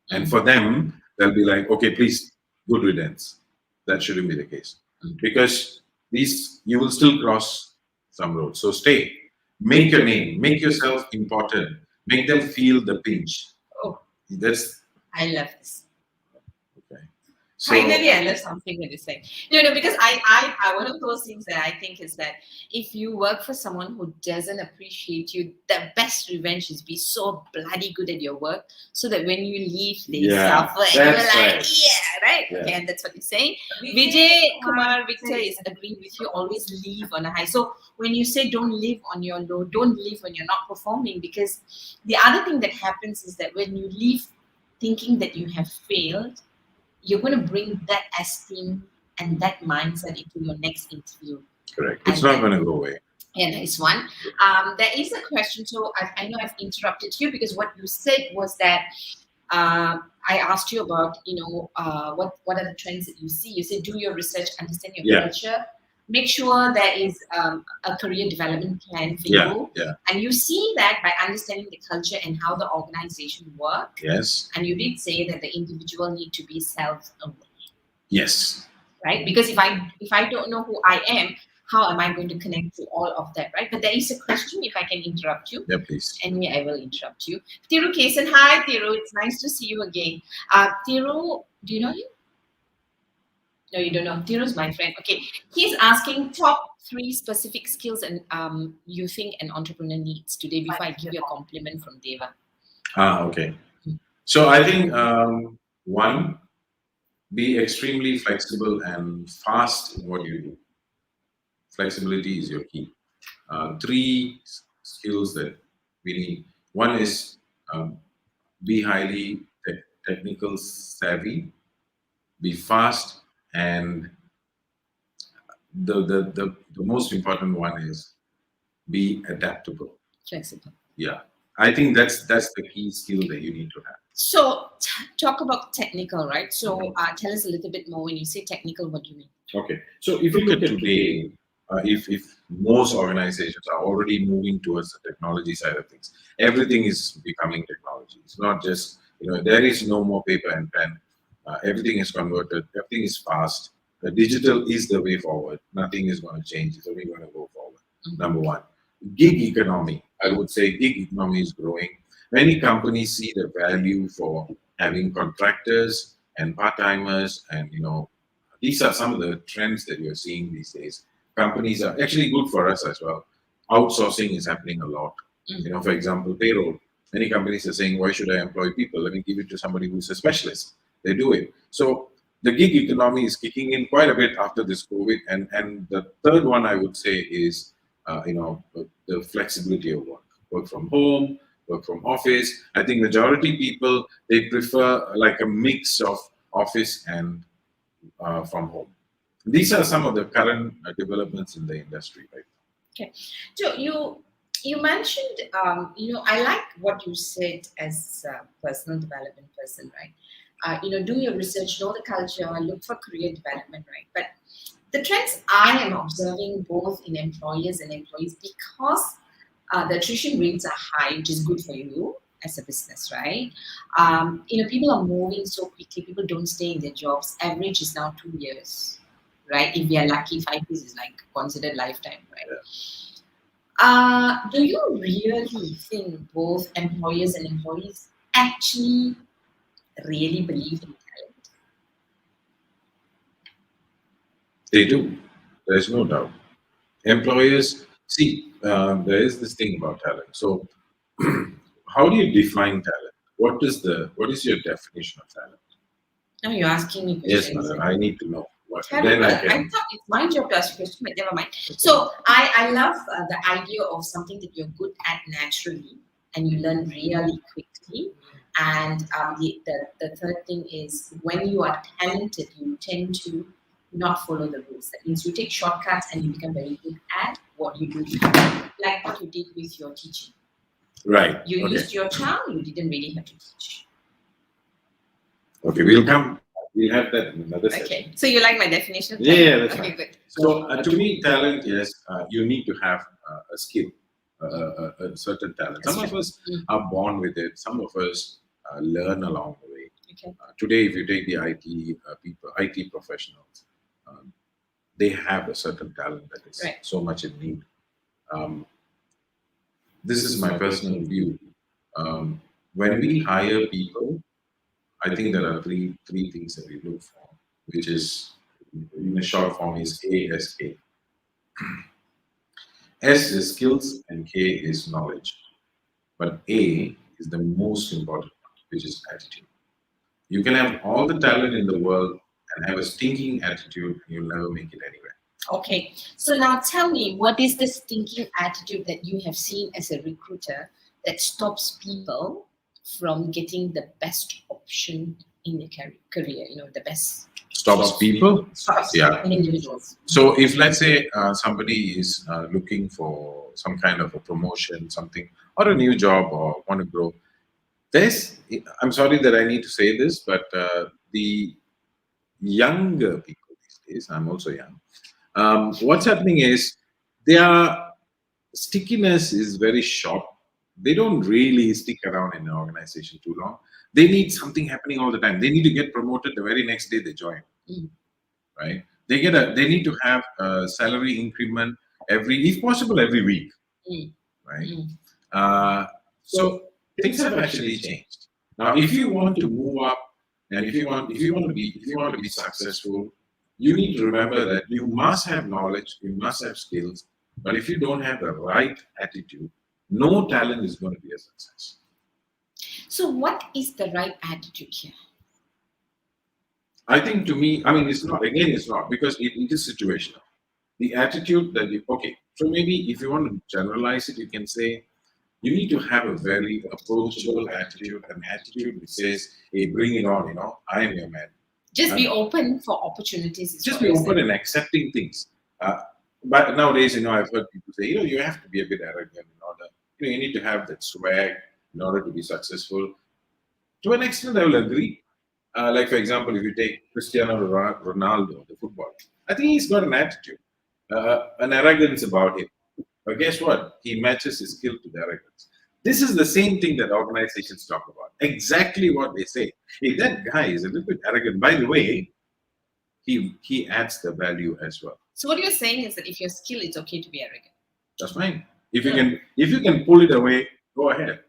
And for them, they'll be like, okay, please, good riddance. That shouldn't be the case. Because you will still cross some roads. So stay. Make your name. Make yourself important. Make them feel the pinch. I love this. Okay. So, Finally, I love something that you say. No, because I one of those things that I think is that if you work for someone who doesn't appreciate you, the best revenge is be so bloody good at your work, so that when you leave, they Yeah, suffer. And you're that's like, right. yeah, right. Yeah. Okay, and that's what you're saying. Vijay Kumar Victor is agreeing with you. Always leave on a high. So when you say don't live on your low, don't leave when you're not performing, because the other thing that happens is that when you leave thinking that you have failed, you're going to bring that esteem and that mindset into your next interview. correct. It's And not then- going to go away. Yeah, nice one. There is a question. So I know I've interrupted you because what you said was that I asked you about, what are the trends that you see? You said do your research, understand your Yeah. culture, make sure there is a career development plan for Yeah, you, yeah, and you see that by understanding the culture and how the organization work. yes, And you did say that the individual need to be self-aware, yes. right? Because if I don't know who I am, how am I going to connect to all of that, right? But there is a question, if I can interrupt you. Yeah, please. Anyway, I will interrupt you. Thiru Kesan, hi Thiru, it's nice to see you again. Thiru, do you know him? No, you don't know. Thiru's my friend. Okay, he's asking top 3 specific skills and you think an entrepreneur needs today before I give you a compliment from Deva. Okay. So I think one, be extremely flexible and fast in what you do. Flexibility is your key. 3 skills that we need. One is be highly technical savvy, be fast, and the most important one is be adaptable. Flexible. Yeah, I think that's the key skill that you need to have. So talk about technical, right? So tell us a little bit more when you say technical, what do you mean? Okay. So if you Look at today, if most organizations are already moving towards the technology side of things, everything is becoming technology. It's not just, there is no more paper and pen. Everything is converted. Everything is fast. The digital is the way forward. Nothing is going to change. It's only going to go forward. Number one. Gig economy. I would say gig economy is growing. Many companies see the value for having contractors and part-timers, and these are some of the trends that you're seeing these days. Companies are actually good for us as well. Outsourcing is happening a lot. For example, payroll. Many companies are saying, why should I employ people? Let me give it to somebody who's a specialist. They do it. So the gig economy is kicking in quite a bit after this COVID. And the third one I would say is, the flexibility of work. Work from home, work from office. I think majority people, they prefer like a mix of office and from home. These are some of the current developments in the industry right now. Okay. So you mentioned, I like what you said as a personal development person, right? Do your research, know the culture, look for career development, right? But the trends I am observing both in employers and employees, because the attrition rates are high, which is good for you as a business, right? People are moving so quickly. People don't stay in their jobs. Average is now 2 years, right? If we are lucky, 5 years is like considered lifetime, right? Do you really think both employers and employees actually really believe in talent? They do. There's no doubt. Employers, see, there is this thing about talent. So, how do you define talent? What is your definition of talent? Now you're asking me Yes, questions. madam, I need to know. Terrible. Then I I can. thought it's my job to ask you questions, but never mind. So I love the idea of something that you're good at naturally and you learn really quickly. And the third thing is when you are talented, you tend to not follow the rules. That means you take shortcuts and you become very good at what you do, like what you did with your teaching. Right. You Okay. used your tongue, you didn't really have to teach. Okay, we'll come. We'll have that in another session. Okay, so you like my definition of Yeah, talent? yeah, that's okay, fine. good. So to me, talent, yes, you need to have a skill, a certain talent. Some of us are born with it. Some of us learn along the way. Okay. Today, if you take the IT people, IT professionals, they have a certain talent that is so much in need. This is my personal view. When we hire people, I think there are three things that we look for. which is in the short form is ASK. S is skills and K is knowledge. But A is the most important one, which is attitude. You can have all the talent in the world and have a stinking attitude, you'll never make it anywhere. Okay, so now tell me, what is the stinking attitude that you have seen as a recruiter that stops people from getting the best option in their career? You know, the best Stops people? stops Yeah. individuals. So if let's say somebody is looking for some kind of a promotion, something, or a new job or want to grow, I'm sorry that I need to say this, but the younger people these days, I'm also young, what's happening is their stickiness is very short. They don't really stick around in an organization too long. They need something happening all the time. They need to get promoted the very next day they join. Right? They need to have a salary increment if possible, every week. Right? So things have actually changed. Now, if you want to move up, and if you want to be successful, you need to remember that you must have knowledge, you must have skills, but if you don't have the right attitude, no talent is going to be a success. So what is the right attitude here? I think, to me, it's not, because it is situational. The attitude that so maybe if you want to generalize it, you can say you need to have a very approachable attitude, an attitude that says, hey, bring it on, I am your man. Just be open for opportunities. Just be open and accepting things. But nowadays, I've heard people say, you have to be a bit arrogant in order, you need to have that swag in order to be successful. To an extent, I will agree. Like, for example, if you take Cristiano Ronaldo, the footballer, I think he's got an attitude, an arrogance about him. But guess what? He matches his skill to the arrogance. This is the same thing that organizations talk about. Exactly what they say. Hey, that guy is a little bit arrogant. By the way, he adds the value as well. So what you're saying is that if you're skilled, it's okay to be arrogant. That's fine. If you can pull it away, go ahead.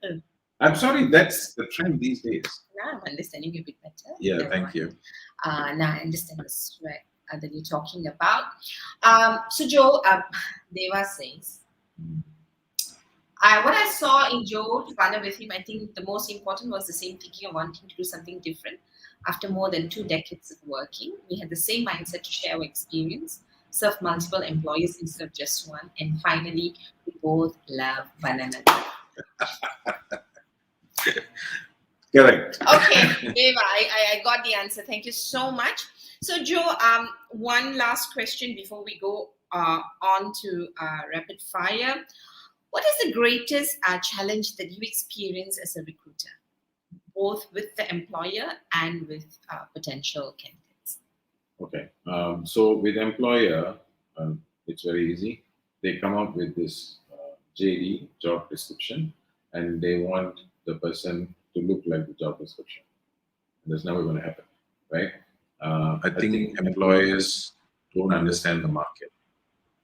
I'm sorry, that's the trend these days. Now I'm understanding you a bit better. Yeah, Never thank mind. you. Now I understand the swag that you're talking about. So Joe, Deva says, what I saw in Joe to partner with him, I think the most important was the same thinking of wanting to do something different. After more than 2 decades of working, we had the same mindset to share our experience, serve multiple employers instead of just one, and finally, we both love banana. Correct. Okay, Deva, I got the answer. Thank you so much. So Joe, one last question before we go on to rapid fire. What is the greatest challenge that you experience as a recruiter, both with the employer and with potential candidates? Okay. So with employer, it's very easy. They come up with this JD, job description, and they want the person to look like the job description. That's never going to happen, right? I think employers don't understand the market,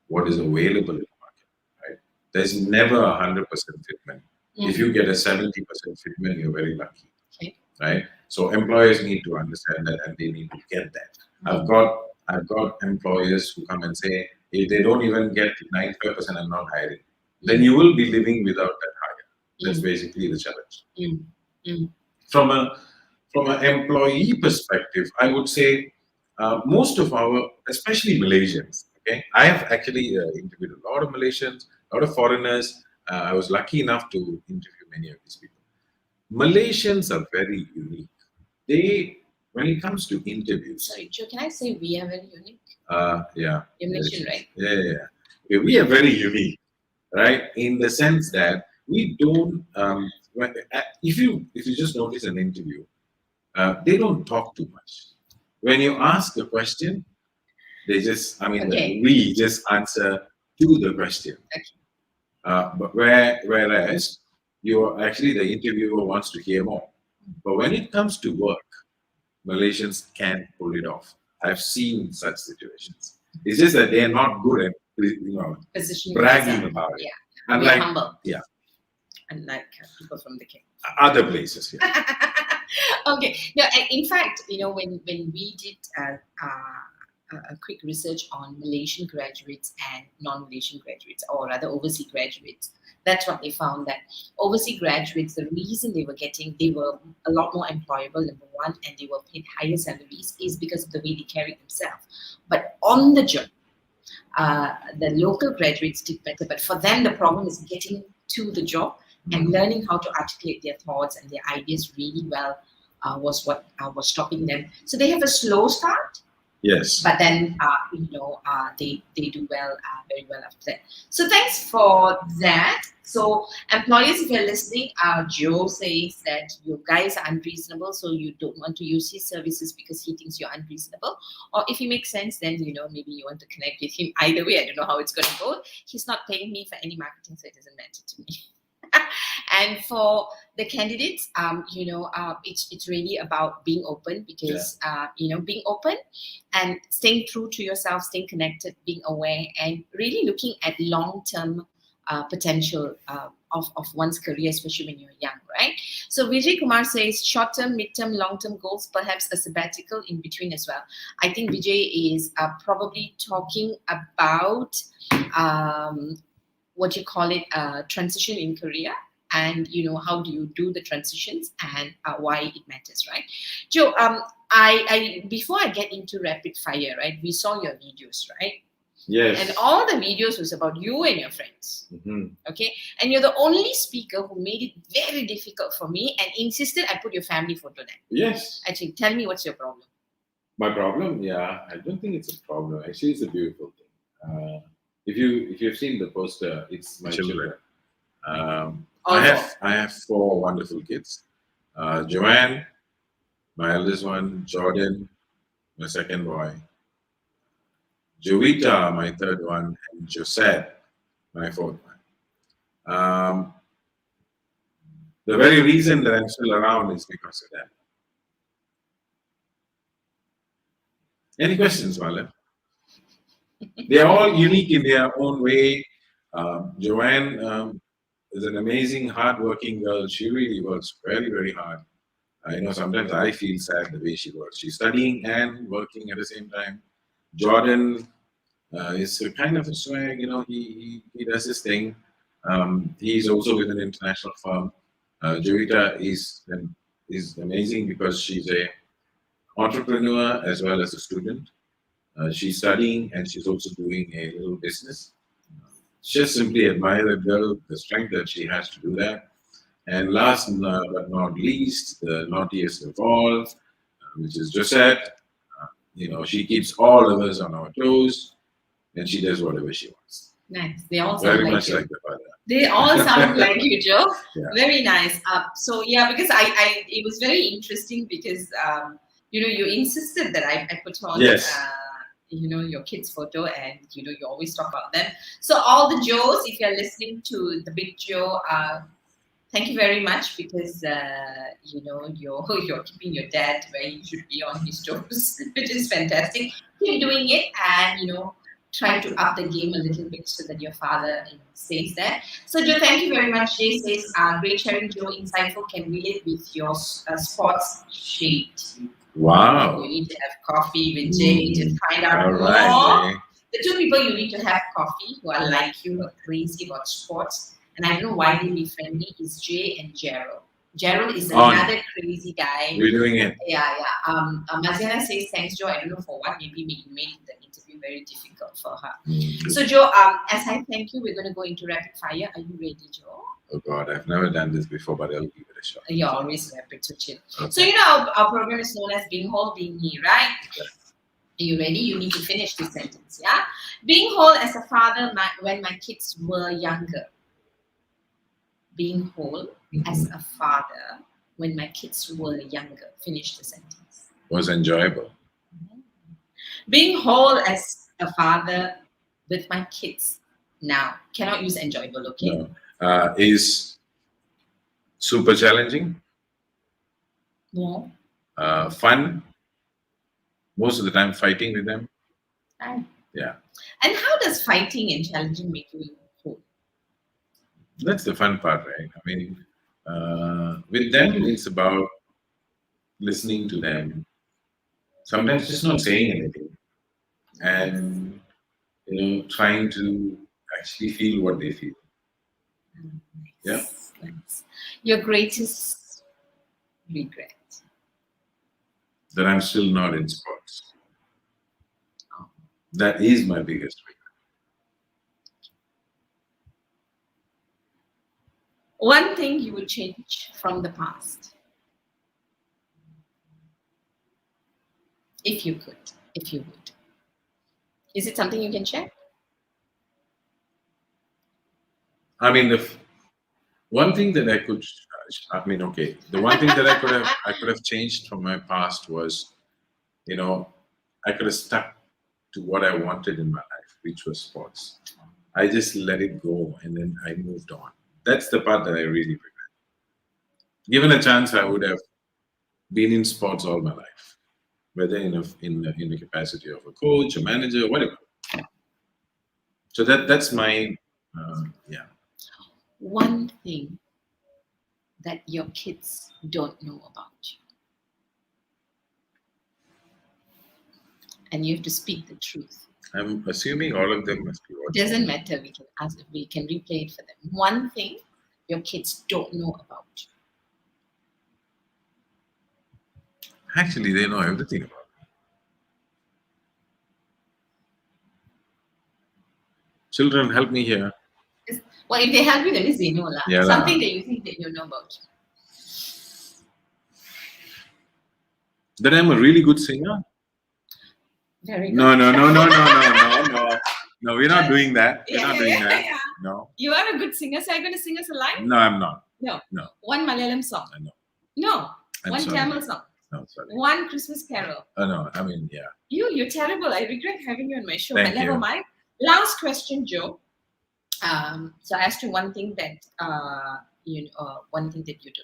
what is available in the market, right? There's never 100% fitment. If you get a 70% fitment, you're very lucky, right? So employers need to understand that, and they need to get that. I've got employers who come and say, if they don't even get 95%, I'm not hiring. Then you will be living without that hire. That's basically the challenge. From an employee perspective, I would say most of especially Malaysians, okay? I have actually interviewed a lot of Malaysians, a lot of foreigners. I was lucky enough to interview many of these people. Malaysians are very unique. When it comes to interviews. Sorry, Joe, can I say we are very unique? Yeah. You're Malaysian, right? Yeah. We are very unique, right? In the sense that we don't. If you just notice an interview, they don't talk too much. When you ask a question, they just, we just answer to the question. But whereas the interviewer wants to hear more. But when it comes to work, Malaysians can't pull it off. I've seen such situations. It's just that they are not good at bragging about it. Yeah. Unlike, we're humble. Yeah. Unlike people from the Cape. Other places. Yeah. Okay. No, in fact, when we did a quick research on Malaysian graduates and non-Malaysian graduates, or rather overseas graduates, that's what they found, that overseas graduates, the reason they were a lot more employable, number one, and they were paid higher salaries is because of the way they carried themselves. But on the job, the local graduates did better. But for them, the problem is getting to the job and learning how to articulate their thoughts and their ideas really well was what was stopping them. So they have a slow start, Yes. but then they do well, very well after that. So thanks for that. So employers, if you're listening, Joe says that you guys are unreasonable, so you don't want to use his services because he thinks you're unreasonable. Or if he makes sense, then maybe you want to connect with him. Either way, I don't know how it's going to go. He's not paying me for any marketing, so it doesn't matter to me. And for the candidates, it's really about being open, because being open and staying true to yourself, staying connected, being aware, and really looking at long-term potential of one's career, especially when you're young, right? So Vijay Kumar says short-term, mid-term, long-term goals, perhaps a sabbatical in between as well. I think Vijay is probably talking about what you call it, transition in career, and how do you do the transitions, and why it matters, right? Joe, I before I get into rapid fire, right, we saw your videos, right? Yes. And all the videos was about you and your friends. Okay, and you're the only speaker who made it very difficult for me and insisted I put your family photo there. Yes. Actually, tell me what's your problem. My problem? Yeah, I don't think it's a problem. Actually, it's a beautiful thing. If you've seen the poster, it's my children. I have 4 wonderful kids. Joanne, my eldest one, Jordan, my second boy, Jovita, my third one, and Josette, my fourth one. The very reason that I'm still around is because of that. Any questions, Mala? They are all unique in their own way. Joanne is an amazing, hardworking girl. She really works very, very hard. Sometimes I feel sad the way she works. She's studying and working at the same time. Jordan is a kind of a swag. He does his thing. He's also with an international firm. Jovita is amazing because she's a entrepreneur as well as a student. She's studying and she's also doing a little business. Just simply admire that girl, the strength that she has to do that. And last but not least, the naughtiest of all, which is Josette. She keeps all of us on our toes, and she does whatever she wants. Nice. They all sound Very like much you. like the father. They all sound like you, Joe. Yeah. Very nice. So yeah, because I it was very interesting because you insisted that I put on Yes. Your kids' photo, and you always talk about them. So all the Joes, if you're listening to the Big Joe, thank you very much, because you're keeping your dad where he should be, on his toes, which is fantastic. Keep doing it, and try to up the game a little bit so that your father stays there. So Joe, thank you very much. Jay says, great sharing, Joe, insightful, can relate with your sports shade. Wow. You need to have coffee with Jay to find out All more. right, Jay. The 2 people you need to have coffee who are like you, who are crazy about sports, and I don't know why they befriend me, is Jay and Gerald. Gerald is another crazy guy. We're doing it. Yeah. Maziana says, thanks, Joe. I don't know for what. Maybe you made the interview very difficult for her. So, Joe, as I thank you, we're going to go into rapid fire. Are you ready, Joe? Oh God, I've never done this before, but I'll give it a shot. You're always rapid, so chill. Okay. So, our program is known as Being Whole, Being Me, right? Okay. Are you ready? You need to finish this sentence, yeah? Being whole as a father when my kids were younger. Being whole as a father when my kids were younger. Finish the sentence. Was enjoyable. Being whole as a father with my kids now. Cannot use enjoyable, okay? No. Is super challenging. No. Fun. Most of the time fighting with them. Right. Yeah. And how does fighting and challenging make you whole? That's the fun part, right? I mean, with them, it's about listening to them, sometimes just not saying anything, and trying to actually feel what they feel. Yeah. Nice. Your greatest regret. That I'm still not in sports. That is my biggest regret. One thing you would change from the past. If you could, if you would. Is it something you can share? I mean, one thing that I could, okay, the one thing that I could have changed from my past was, I could have stuck to what I wanted in my life, which was sports. I just let it go and then I moved on. That's the part that I really regret. Given a chance, I would have been in sports all my life, whether in the capacity of a coach, a manager, whatever. So that's my yeah. One thing that your kids don't know about you. And you have to speak the truth. I'm assuming all of them must be watching. Doesn't matter. We can replay it for them. One thing your kids don't know about you. Actually, they know everything about me. Children, help me here. Well, if they help you, that means they know lah. Yeah, Something that you think they don't know about you. That I'm a really good singer? Very good. No. No, we're not doing that. We're not doing that. Yeah. No. You are a good singer, so are you going to sing us a line? No, I'm not. No. No. One Malayalam song? No. No. I'm One sorry. Tamil song? No, sorry. One Christmas carol? No, I mean, yeah. You're terrible. I regret having you on my show. Thank But never you. mind. Last question, Joe. So I asked you one thing that one thing that you do.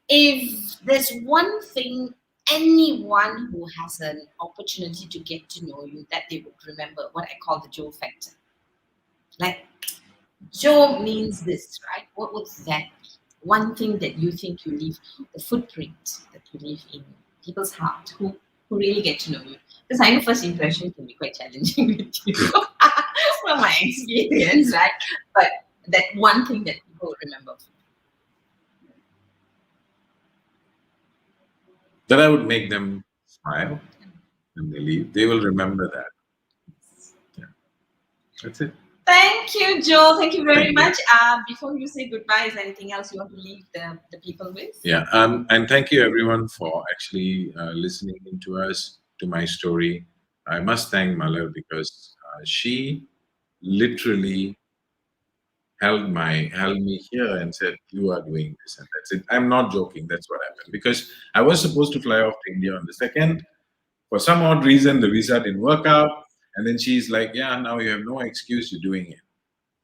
If there's one thing anyone who has an opportunity to get to know you that they would remember, what I call the Joe factor. Like Joe means this, right? What would that be? One thing that you think you leave, the footprint that you leave in people's heart who really get to know you. Because I know first impression can be quite challenging with you from my experience, right? But that one thing that people remember. That I would make them smile when they leave. They will remember that. Yeah. That's it. Thank you, Joe. Thank you very Thank you. much. Before you say goodbye, is there anything else you want to leave the people with? Yeah. And thank you everyone for actually listening to us, to my story. I must thank Malar because she literally held me here and said, "You are doing this," and that's it. I'm not joking. That's what happened because I was supposed to fly off to India on the 2nd. For some odd reason, the visa didn't work out, and then she's like, "Yeah, now you have no excuse. You're doing it,"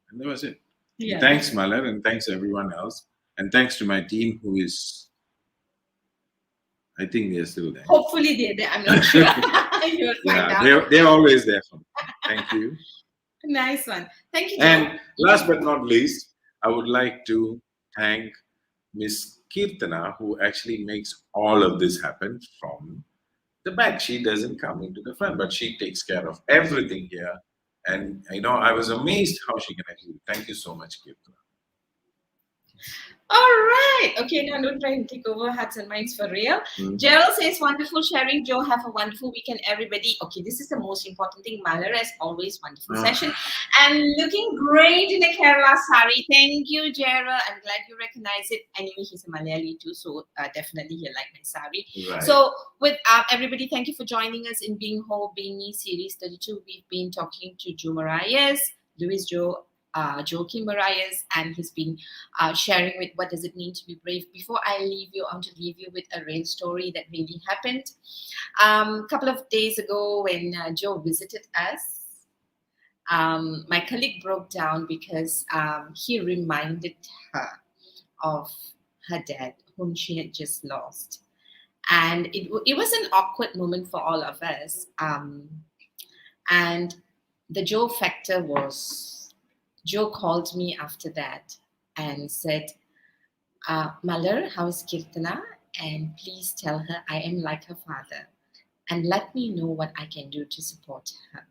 and that was it. Yeah. Thanks, Malar, and thanks everyone else, and thanks to my team who is. I think they're still there. Hopefully they're there. I'm not sure. You'll find out. Yeah, they're always there for me. Thank you. Nice one. Thank you, Joe. And last but not least, I would like to thank Miss Kirtana, who actually makes all of this happen from the back. She doesn't come into the front, but she takes care of everything here. And I was amazed how she can actually. Thank you so much, Kirtana. All right. Okay, now don't try and take over Hearts and Minds for real. Gerald says, wonderful sharing. Joe, have a wonderful weekend, everybody. Okay, this is the most important thing. Malar, as always, wonderful session. And looking great in a Kerala sari. Thank you, Gerald. I'm glad you recognize it. Anyway, he's a Malayali too, so definitely he'll like my sari. Right. So with everybody, thank you for joining us in Being Ho, Being Me series 32. We've been talking to Joe Morais, Louis Joakim Morais, and he's been sharing with what does it mean to be brave. Before I leave you, I want to leave you with a real story that really happened. A couple of days ago when Joe visited us, my colleague broke down because he reminded her of her dad, whom she had just lost. And it was an awkward moment for all of us. And the Joe factor was, Joe called me after that and said, Malar, how is Kirtana? and please tell her I am like her father, and let me know what I can do to support her.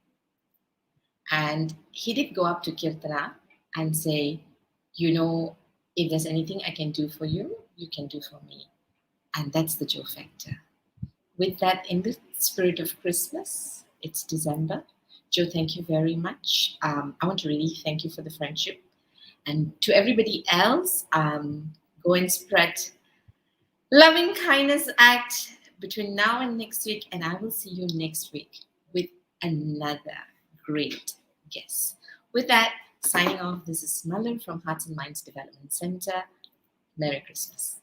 And he did go up to Kirtana and say, if there's anything I can do for you, you can do for me. And that's the Joe factor. With that, in the spirit of Christmas, it's December. Joe, thank you very much. I want to really thank you for the friendship. And to everybody else, go and spread loving kindness act between now and next week. And I will see you next week with another great guest. With that, signing off, this is Malan from Hearts and Minds Development Center. Merry Christmas.